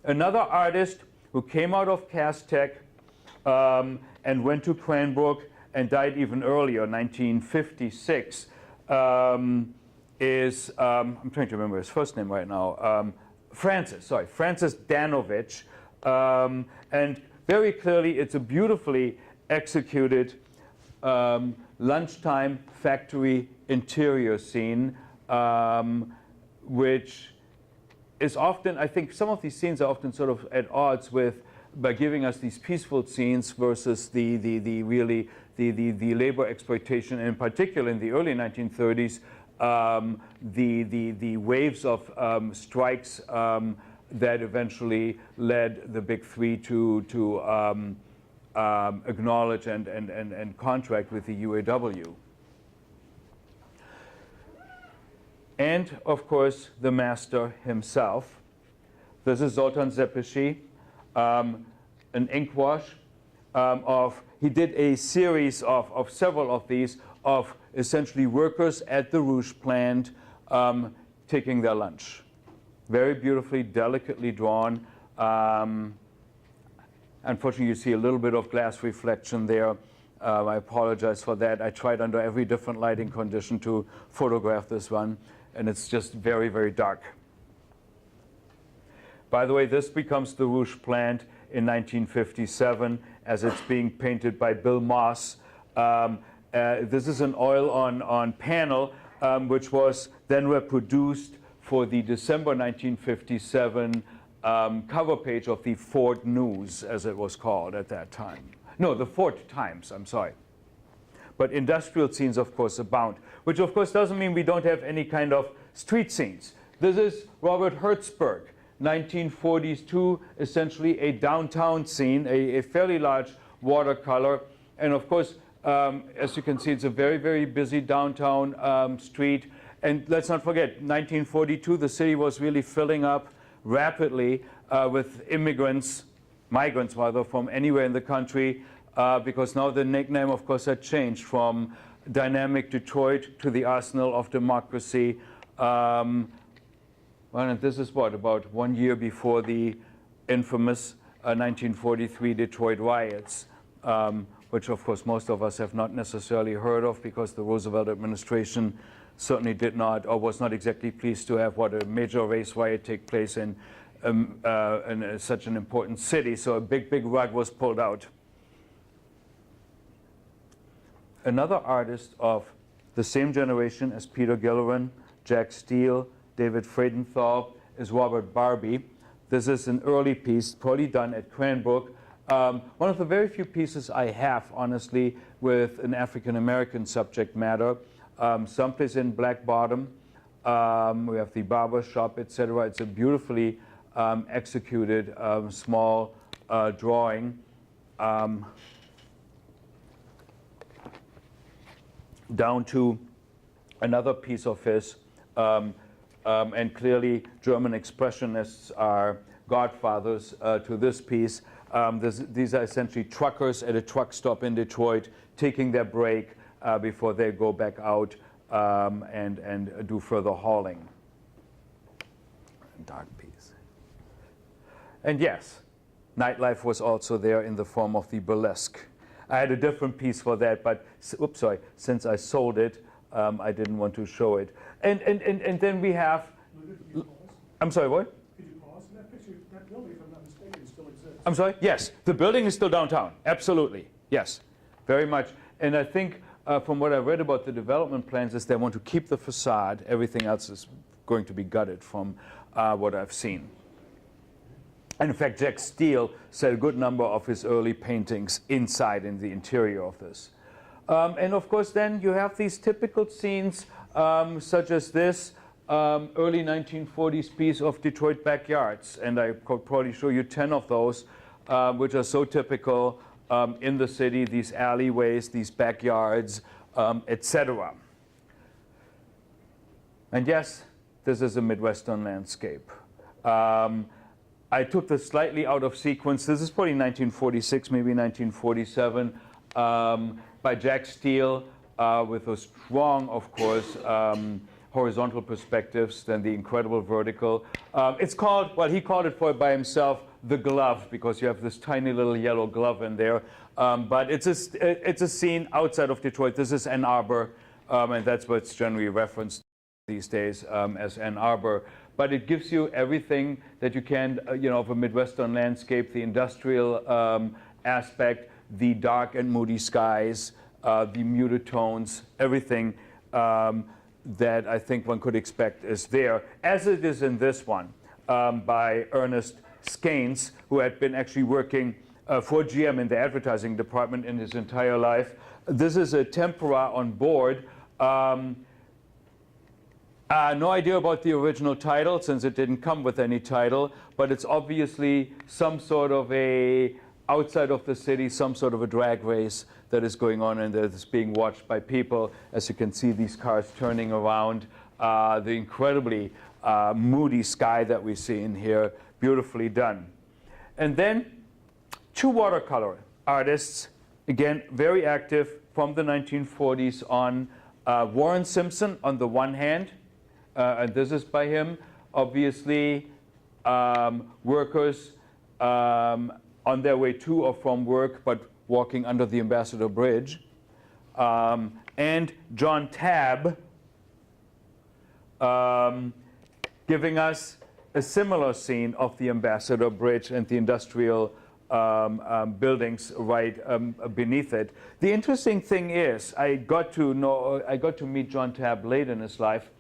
Another artist who came out of Cass Tech and went to Cranbrook and died even earlier, 1956, is, I'm trying to remember his first name right now, Francis Danovich. And very clearly, it's a beautifully executed lunchtime factory interior scene, which is often, I think some of these scenes are often sort of at odds with, by giving us these peaceful scenes versus the labor exploitation, and in particular in the early 1930s, the waves of strikes that eventually led the Big Three to acknowledge and contract with the UAW. And, of course, the master himself. This is Zoltan Zepeshi, an ink wash he did a series of several of these, of essentially workers at the Rouge plant taking their lunch. Very beautifully, delicately drawn. Unfortunately, you see a little bit of glass reflection there. I apologize for that. I tried under every different lighting condition to photograph this one, and it's just very, very dark. By the way, this becomes the Rouge plant in 1957 as it's being painted by Bill Moss. This is an oil-on panel, which was then reproduced for the December 1957 cover page of the Ford News, as it was called at that time. No, the Ford Times, I'm sorry. But industrial scenes, of course, abound, which, of course, doesn't mean we don't have any kind of street scenes. This is Robert Hertzberg, 1942, essentially a downtown scene, a fairly large watercolor. And, of course, as you can see, it's a very, very busy downtown street. And let's not forget, 1942, the city was really filling up rapidly with migrants rather, from anywhere in the country, because now the nickname, of course, had changed from Dynamic Detroit to the Arsenal of Democracy. Well, and this is what, about 1 year before the infamous 1943 Detroit riots, which, of course, most of us have not necessarily heard of, because the Roosevelt administration certainly did not, or was not exactly pleased to have what a major race riot take place in such an important city. So a big, big rug was pulled out. Another artist of the same generation as Peter Gilleran, Jack Steele, David Freudenthal is Robert Barbie. This is an early piece, probably done at Cranbrook. One of the very few pieces I have, honestly, with an African-American subject matter. Someplace in Black Bottom. We have the barber shop, etc. It's a beautifully executed small drawing. Down to another piece of his. And clearly, German Expressionists are godfathers to this piece. These are essentially truckers at a truck stop in Detroit taking their break before they go back out and do further hauling. Dark piece. And yes, nightlife was also there in the form of the burlesque. I had a different piece for that, but oops, sorry, since I sold it, I didn't want to show it. And then we have, I'm sorry, what? Could you pause? That picture, that building, if I'm not mistaken, still exists. I'm sorry? Yes, the building is still downtown. Absolutely, yes, very much. And I think from what I read about the development plans is they want to keep the facade. Everything else is going to be gutted from what I've seen. And in fact, Jack Steele said a good number of his early paintings inside in the interior of this. And of course, then you have these typical scenes, such as this early 1940s piece of Detroit backyards. And I could probably show you 10 of those, which are so typical in the city, these alleyways, these backyards, etc. And yes, this is a Midwestern landscape. I took this slightly out of sequence. This is probably 1946, maybe 1947, by Jack Steele, with a strong, of course, horizontal perspectives, then the incredible vertical. It's called, well, he called it for it by himself, the glove, because you have this tiny little yellow glove in there. But it's a scene outside of Detroit. This is Ann Arbor, and that's what's generally referenced these days as Ann Arbor. But it gives you everything that you can, of a Midwestern landscape, the industrial aspect, the dark and moody skies, the muted tones, everything that I think one could expect is there, as it is in this one by Ernest Skanes, who had been actually working for GM in the advertising department in his entire life. This is a tempera on board. No idea about the original title, since it didn't come with any title, but it's obviously some sort of a, outside of the city, some sort of a drag race that is going on and that is being watched by people. As you can see, these cars turning around, the incredibly moody sky that we see in here, beautifully done. And then two watercolor artists, again, very active from the 1940s on. Warren Simpson on the one hand, and this is by him, obviously workers on their way to or from work, but walking under the Ambassador Bridge. And John Tabb giving us a similar scene of the Ambassador Bridge and the industrial buildings right beneath it. The interesting thing is, I got to meet John Tabb late in his life.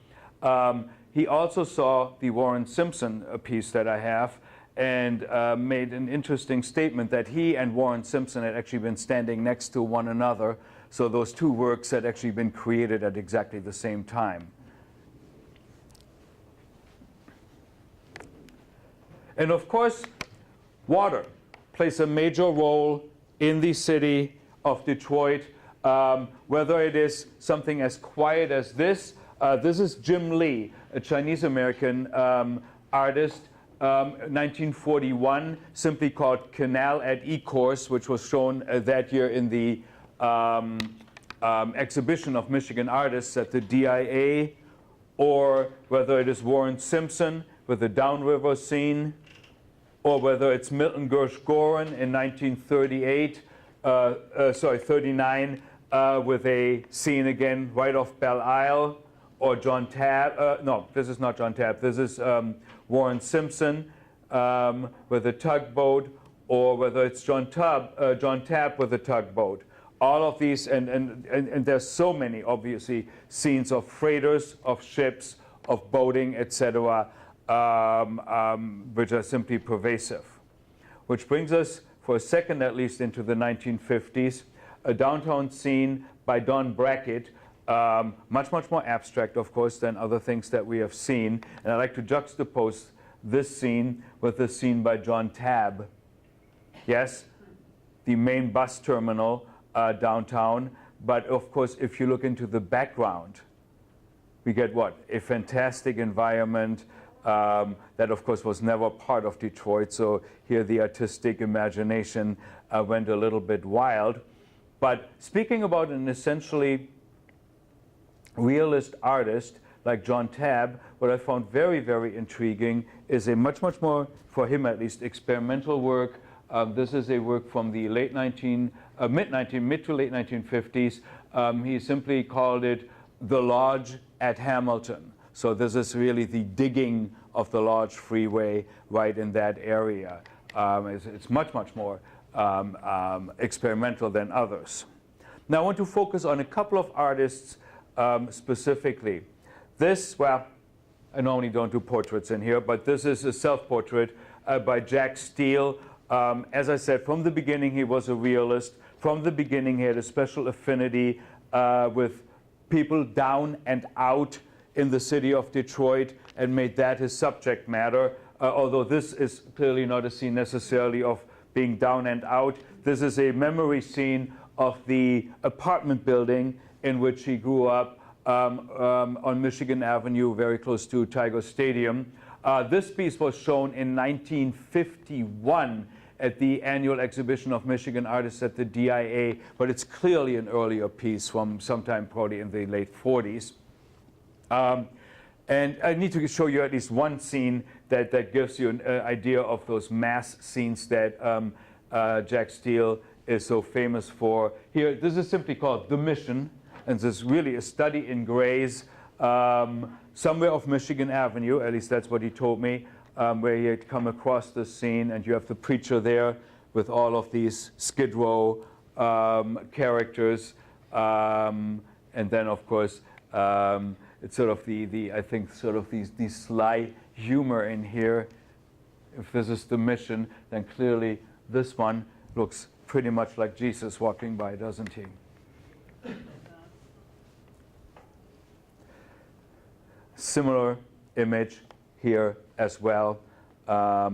He also saw the Warren Simpson piece that I have, and made an interesting statement that he and Warren Simpson had actually been standing next to one another. So those two works had actually been created at exactly the same time. And of course, water plays a major role in the city of Detroit, whether it is something as quiet as this. This is Jim Lee, a Chinese-American artist, 1941, simply called Canal at Ecorse, which was shown that year in the exhibition of Michigan artists at the DIA, or whether it is Warren Simpson with the downriver scene, or whether it's Milton Gersh-Gorin in 1939 with a scene again right off Belle Isle, or John Tabb, no, this is not John Tabb, this is Warren Simpson with a tugboat, or whether it's John Tabb with a tugboat. All of these, and there's so many, obviously, scenes of freighters, of ships, of boating, etc., which are simply pervasive. Which brings us, for a second at least, into the 1950s, a downtown scene by Don Brackett, much more abstract, of course, than other things that we have seen. And I'd like to juxtapose this scene with the scene by John Tabb. Yes, the main bus terminal downtown. But of course, if you look into the background, we get what? A fantastic environment that, of course, was never part of Detroit. So here the artistic imagination went a little bit wild. But speaking about an essentially realist artist like John Tabb, what I found very intriguing is a much more, for him at least, experimental work. This is a work from the mid to late 1950s. He simply called it The Lodge at Hamilton. So this is really the digging of the Lodge Freeway right in that area. It's much more experimental than others. Now I want to focus on a couple of artists specifically. This, well, I normally don't do portraits in here, but this is a self-portrait by Jack Steele. As I said, from the beginning he was a realist. from the beginning, he had a special affinity with people down and out in the city of Detroit and made that his subject matter. Although this is clearly not a scene necessarily of being down and out. This is a memory scene of the apartment building in which he grew up on Michigan Avenue, very close to Tiger Stadium. This piece was shown in 1951 at the annual exhibition of Michigan artists at the DIA, but it's clearly an earlier piece from sometime probably in the late 40s. And I need to show you at least one scene that gives you an idea of those mass scenes that Jack Steele is so famous for. Here, this is simply called The Mission, and this is really a study in grays somewhere off Michigan Avenue, at least that's what he told me, where he had come across this scene, and you have the preacher there with all of these Skid Row characters, and then of course it's sort of I think sort of these sly humor in here. If this is The Mission, then clearly this one looks pretty much like Jesus walking by, doesn't he? Similar image here as well, a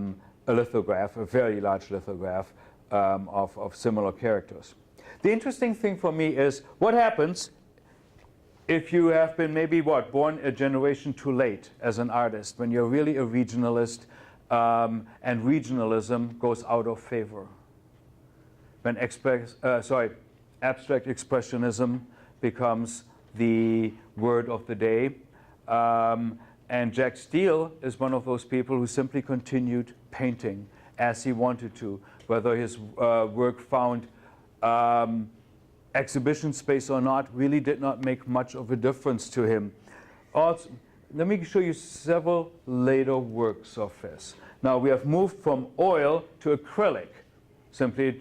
lithograph, a very large lithograph of similar characters. The interesting thing for me is what happens if you have been maybe born a generation too late as an artist, when you're really a regionalist and regionalism goes out of favor. When abstract expressionism becomes the word of the day. And Jack Steele is one of those people who simply continued painting as he wanted to, whether his work found exhibition space or not really did not make much of a difference to him. Also, let me show you several later works of his. Now we have moved from oil to acrylic. Simply it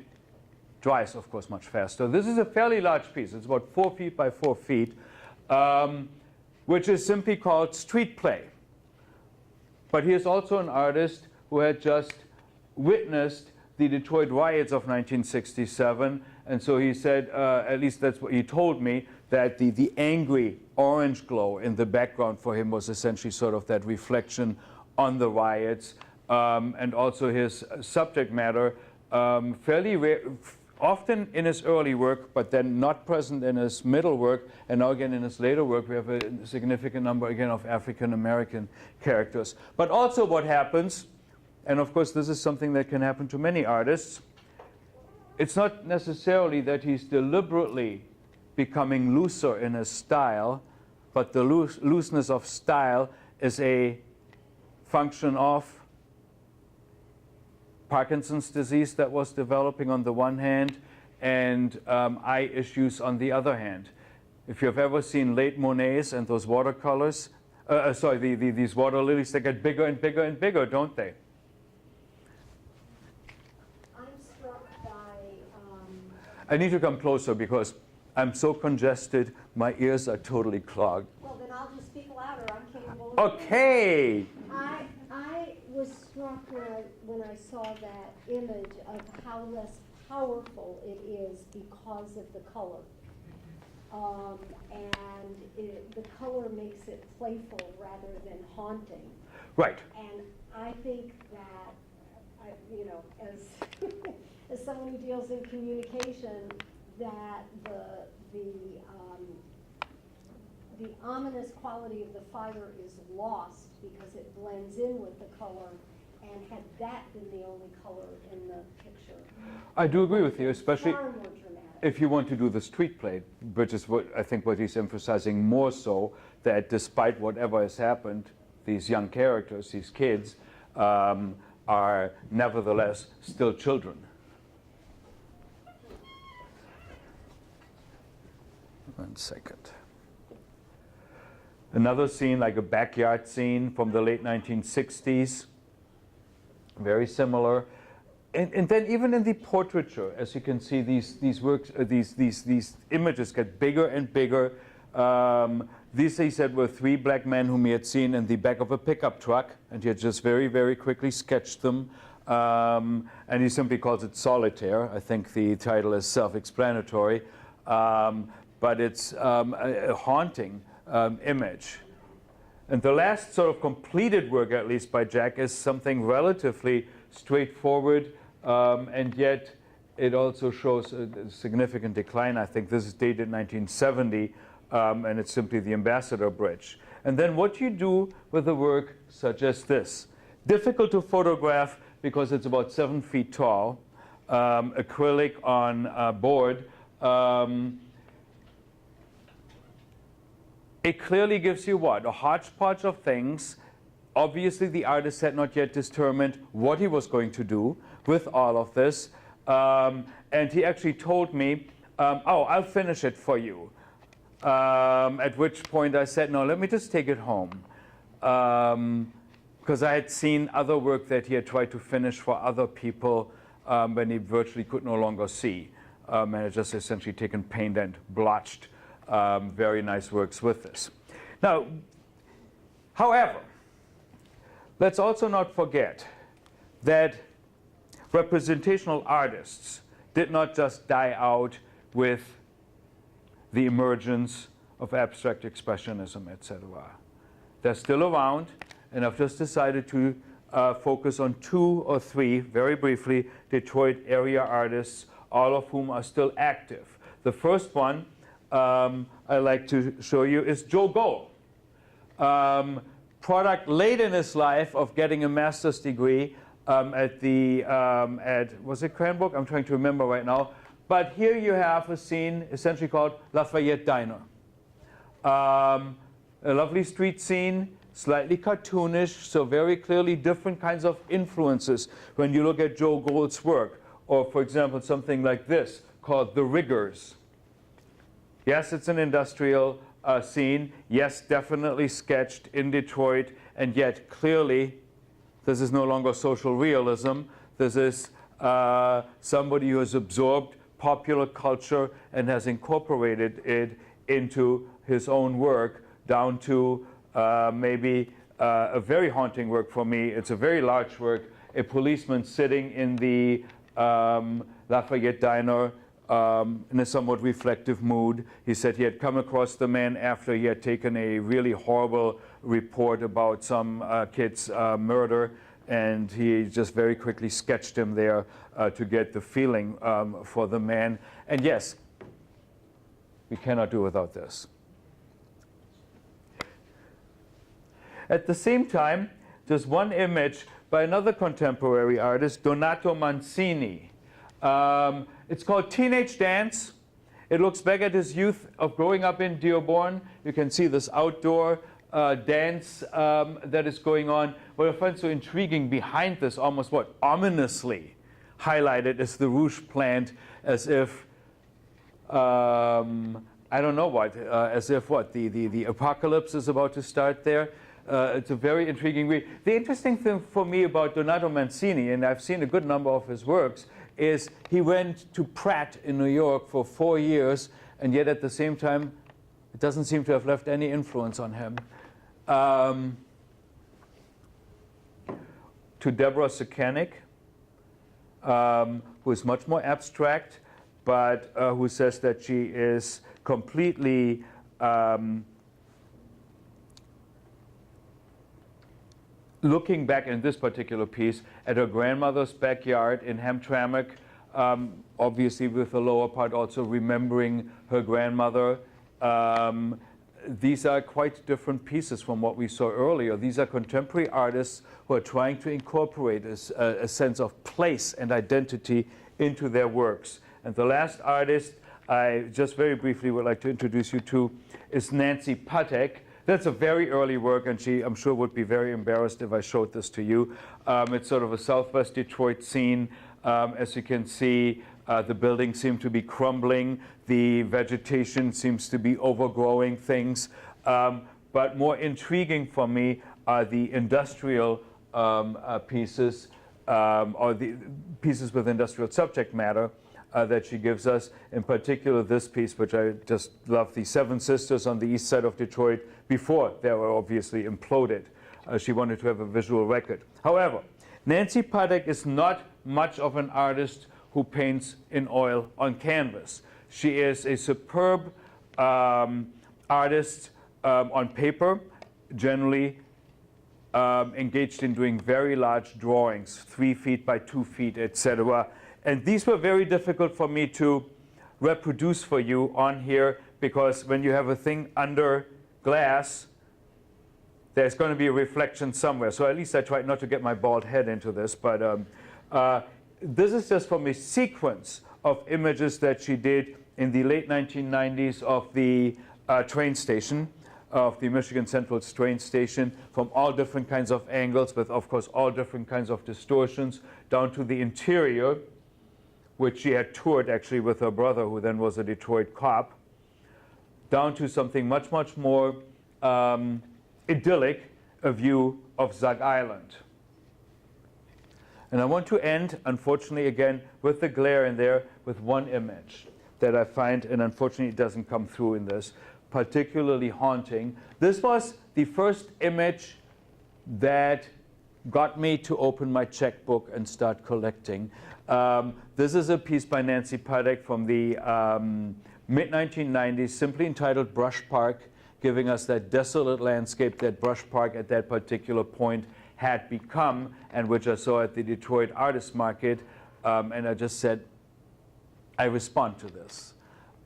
dries, of course, much faster. This is a fairly large piece. It's about 4 feet by 4 feet, which is simply called Street Play. But he is also an artist who had just witnessed the Detroit riots of 1967. And so he said, at least that's what he told me, that the angry orange glow in the background for him was essentially sort of that reflection on the riots. And also his subject matter, fairly rare, often in his early work, but then not present in his middle work. And now again in his later work, we have a significant number again of African-American characters. But also what happens, and of course this is something that can happen to many artists, it's not necessarily that he's deliberately becoming looser in his style, but the looseness of style is a function of Parkinson's disease that was developing on the one hand, and eye issues on the other hand. If you've ever seen late Monets and those watercolors, these water lilies, they get bigger and bigger and bigger, don't they? I need to come closer because I'm so congested, my ears are totally clogged. Well, then I'll just speak louder. I'm capable of Okay. I was struck when I saw that image of how less powerful it is because of the color. The color makes it playful rather than haunting. Right. And I think that, as someone who deals in communication, that the ominous quality of the fire is lost because it blends in with the color, and had that been the only color in the picture, I do agree with you, especially far more dramatic. if you want to do the street play, which is what I think what he's emphasizing more so, that despite whatever has happened, these young characters, these kids, are nevertheless still children. One second. Another scene, like a backyard scene from the late 1960s, very similar. And then even in the portraiture, as you can see, these works, these images get bigger and bigger. These, he said, were 3 black men whom he had seen in the back of a pickup truck, and he had just very, very quickly sketched them. and he simply calls it Solitaire. I think the title is self-explanatory, but it's a haunting image. And the last sort of completed work, at least by Jack, is something relatively straightforward, and yet it also shows a significant decline. I think this is dated 1970, and it's simply the Ambassador Bridge. And then what you do with a work such as this. Difficult to photograph because it's about 7 feet tall, acrylic on board. It clearly gives you what? A hodgepodge of things. Obviously, the artist had not yet determined what he was going to do with all of this. And he actually told me, oh, I'll finish it for you. At which point I said, no, let me just take it home. Because I had seen other work that he had tried to finish for other people when he virtually could no longer see. And had just essentially taken paint and blotched very nice works with this. Now, however, let's also not forget that representational artists did not just die out with the emergence of abstract expressionism, etc. They're still around, and I've just decided to focus on 2 or 3, very briefly, Detroit area artists, all of whom are still active. The first one I like to show you is Joe Gold. Product late in his life of getting a master's degree was it Cranbrook? I'm trying to remember right now. But here you have a scene essentially called Lafayette Diner. A lovely street scene, slightly cartoonish, so very clearly different kinds of influences when you look at Joe Gold's work. Or, for example, something like this called The Riggers. Yes, it's an industrial scene. Yes, definitely sketched in Detroit. And yet, clearly, this is no longer social realism. This is somebody who has absorbed popular culture and has incorporated it into his own work, down to maybe a very haunting work for me. It's a very large work. A policeman sitting in the Lafayette Diner in a somewhat reflective mood. He said he had come across the man after he had taken a really horrible report about some kid's murder, and he just very quickly sketched him there to get the feeling for the man. And yes, we cannot do without this. At the same time, there's one image by another contemporary artist, Donato Mancini. It's called Teenage Dance. It looks back at his youth of growing up in Dearborn. You can see this outdoor dance that is going on. What I find so intriguing behind this, almost what, ominously highlighted, is the rouge plant, as if, I don't know what, as if what, the apocalypse is about to start there. It's a very intriguing read. The interesting thing for me about Donato Mancini, and I've seen a good number of his works, is he went to Pratt in New York for 4 years, and yet at the same time, it doesn't seem to have left any influence on him. To Deborah Sekanik, who is much more abstract, but who says that she is completely looking back in this particular piece at her grandmother's backyard in Hamtramck, obviously with the lower part also remembering her grandmother. These are quite different pieces from what we saw earlier. These are contemporary artists who are trying to incorporate a sense of place and identity into their works. And the last artist I just very briefly would like to introduce you to is Nancy Patek. That's a very early work, and she, I'm sure, would be very embarrassed if I showed this to you. It's sort of a Southwest Detroit scene. As you can see, the buildings seem to be crumbling. The vegetation seems to be overgrowing things. But more intriguing for me are the industrial pieces, or the pieces with industrial subject matter that she gives us. In particular, this piece, which I just love, the Seven Sisters on the east side of Detroit, before they were obviously imploded. She wanted to have a visual record. However, Nancy Paddock is not much of an artist who paints in oil on canvas. She is a superb artist on paper, generally engaged in doing very large drawings, 3 feet by 2 feet, etc. And these were very difficult for me to reproduce for you on here, because when you have a thing under glass, there's going to be a reflection somewhere. So at least I tried not to get my bald head into this. But this is just from a sequence of images that she did in the late 1990s of the train station, of the Michigan Central train station, from all different kinds of angles, with, of course, all different kinds of distortions, down to the interior, which she had toured actually with her brother, who then was a Detroit cop, down to something much, much more idyllic, a view of Zug Island. And I want to end, unfortunately, again, with the glare in there, with one image that I find, and unfortunately it doesn't come through in this, particularly haunting. This was the first image that got me to open my checkbook and start collecting. This is a piece by Nancy Paddock from the mid-1990s, simply entitled Brush Park, giving us that desolate landscape that Brush Park at that particular point had become, and which I saw at the Detroit Artist Market. And I just said, I respond to this.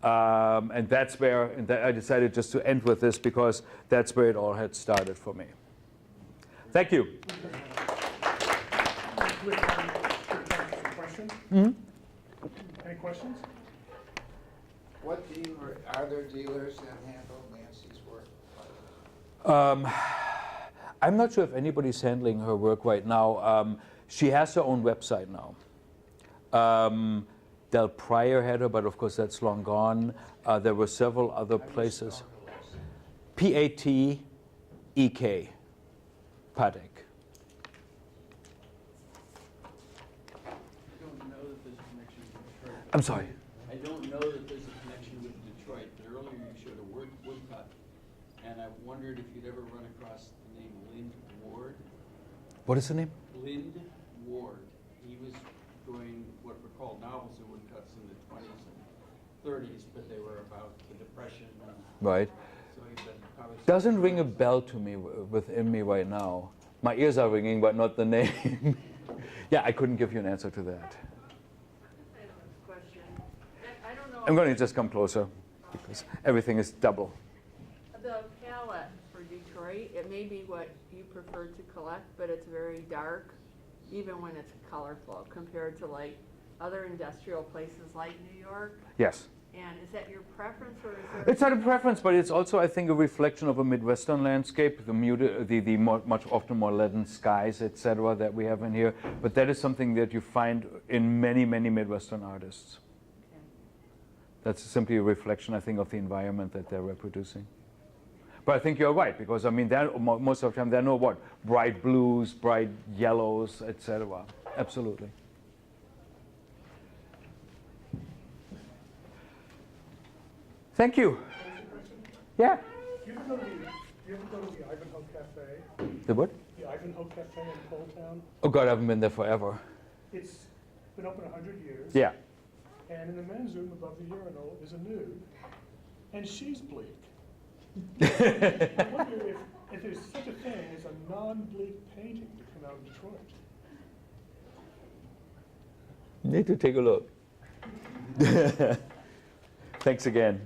And that's where I decided just to end with this, because that's where it all had started for me. Thank you. Any questions? What dealer, are there dealers that handle Nancy's work? I'm not sure if anybody's handling her work right now. She has her own website now. Del Pryor had her, but of course that's long gone. There were several other places. P-A-T-E-K, Paddock. I don't know that there's a connection with Detroit. I'm sorry. I don't know that there's a connection with Detroit, but earlier you showed a woodcut, and I wondered if you'd ever run across the name Lind Ward. What is the name? Lind Ward. He was doing what were called novels and woodcuts in the 20s and 30s, but they were about the Depression. Right. So he's been probably Doesn't ring a bell to me within me right now. My ears are ringing, but not the name. Yeah, I couldn't give you an answer to that. I have a question. I don't know. I'm going to just come closer, because everything is double. The palette for Detroit, it may be what you prefer to collect, but it's very dark, even when it's colorful, compared to like other industrial places like New York. Yes. And is that your preference, or is there? It's not a preference, but it's also, I think, a reflection of a Midwestern landscape, the muted, the much often more leaden skies, etc., that we have in here. But that is something that you find in many, many Midwestern artists. Okay. That's simply a reflection, I think, of the environment that they're reproducing. But I think you're right, because I mean, most of the time there are no what? Bright blues, bright yellows, etc. Absolutely. Thank you. Yeah. Do you ever go to the Ivanhoe Cafe? The what? The Ivanhoe Cafe in Cold Town? Oh God, I haven't been there forever. It's been open 100 years. Yeah. And in the men's room above the urinal is a nude, and she's bleak. I wonder if there's such a thing as a non-bleak painting to come out of Detroit. Need to take a look. Thanks again.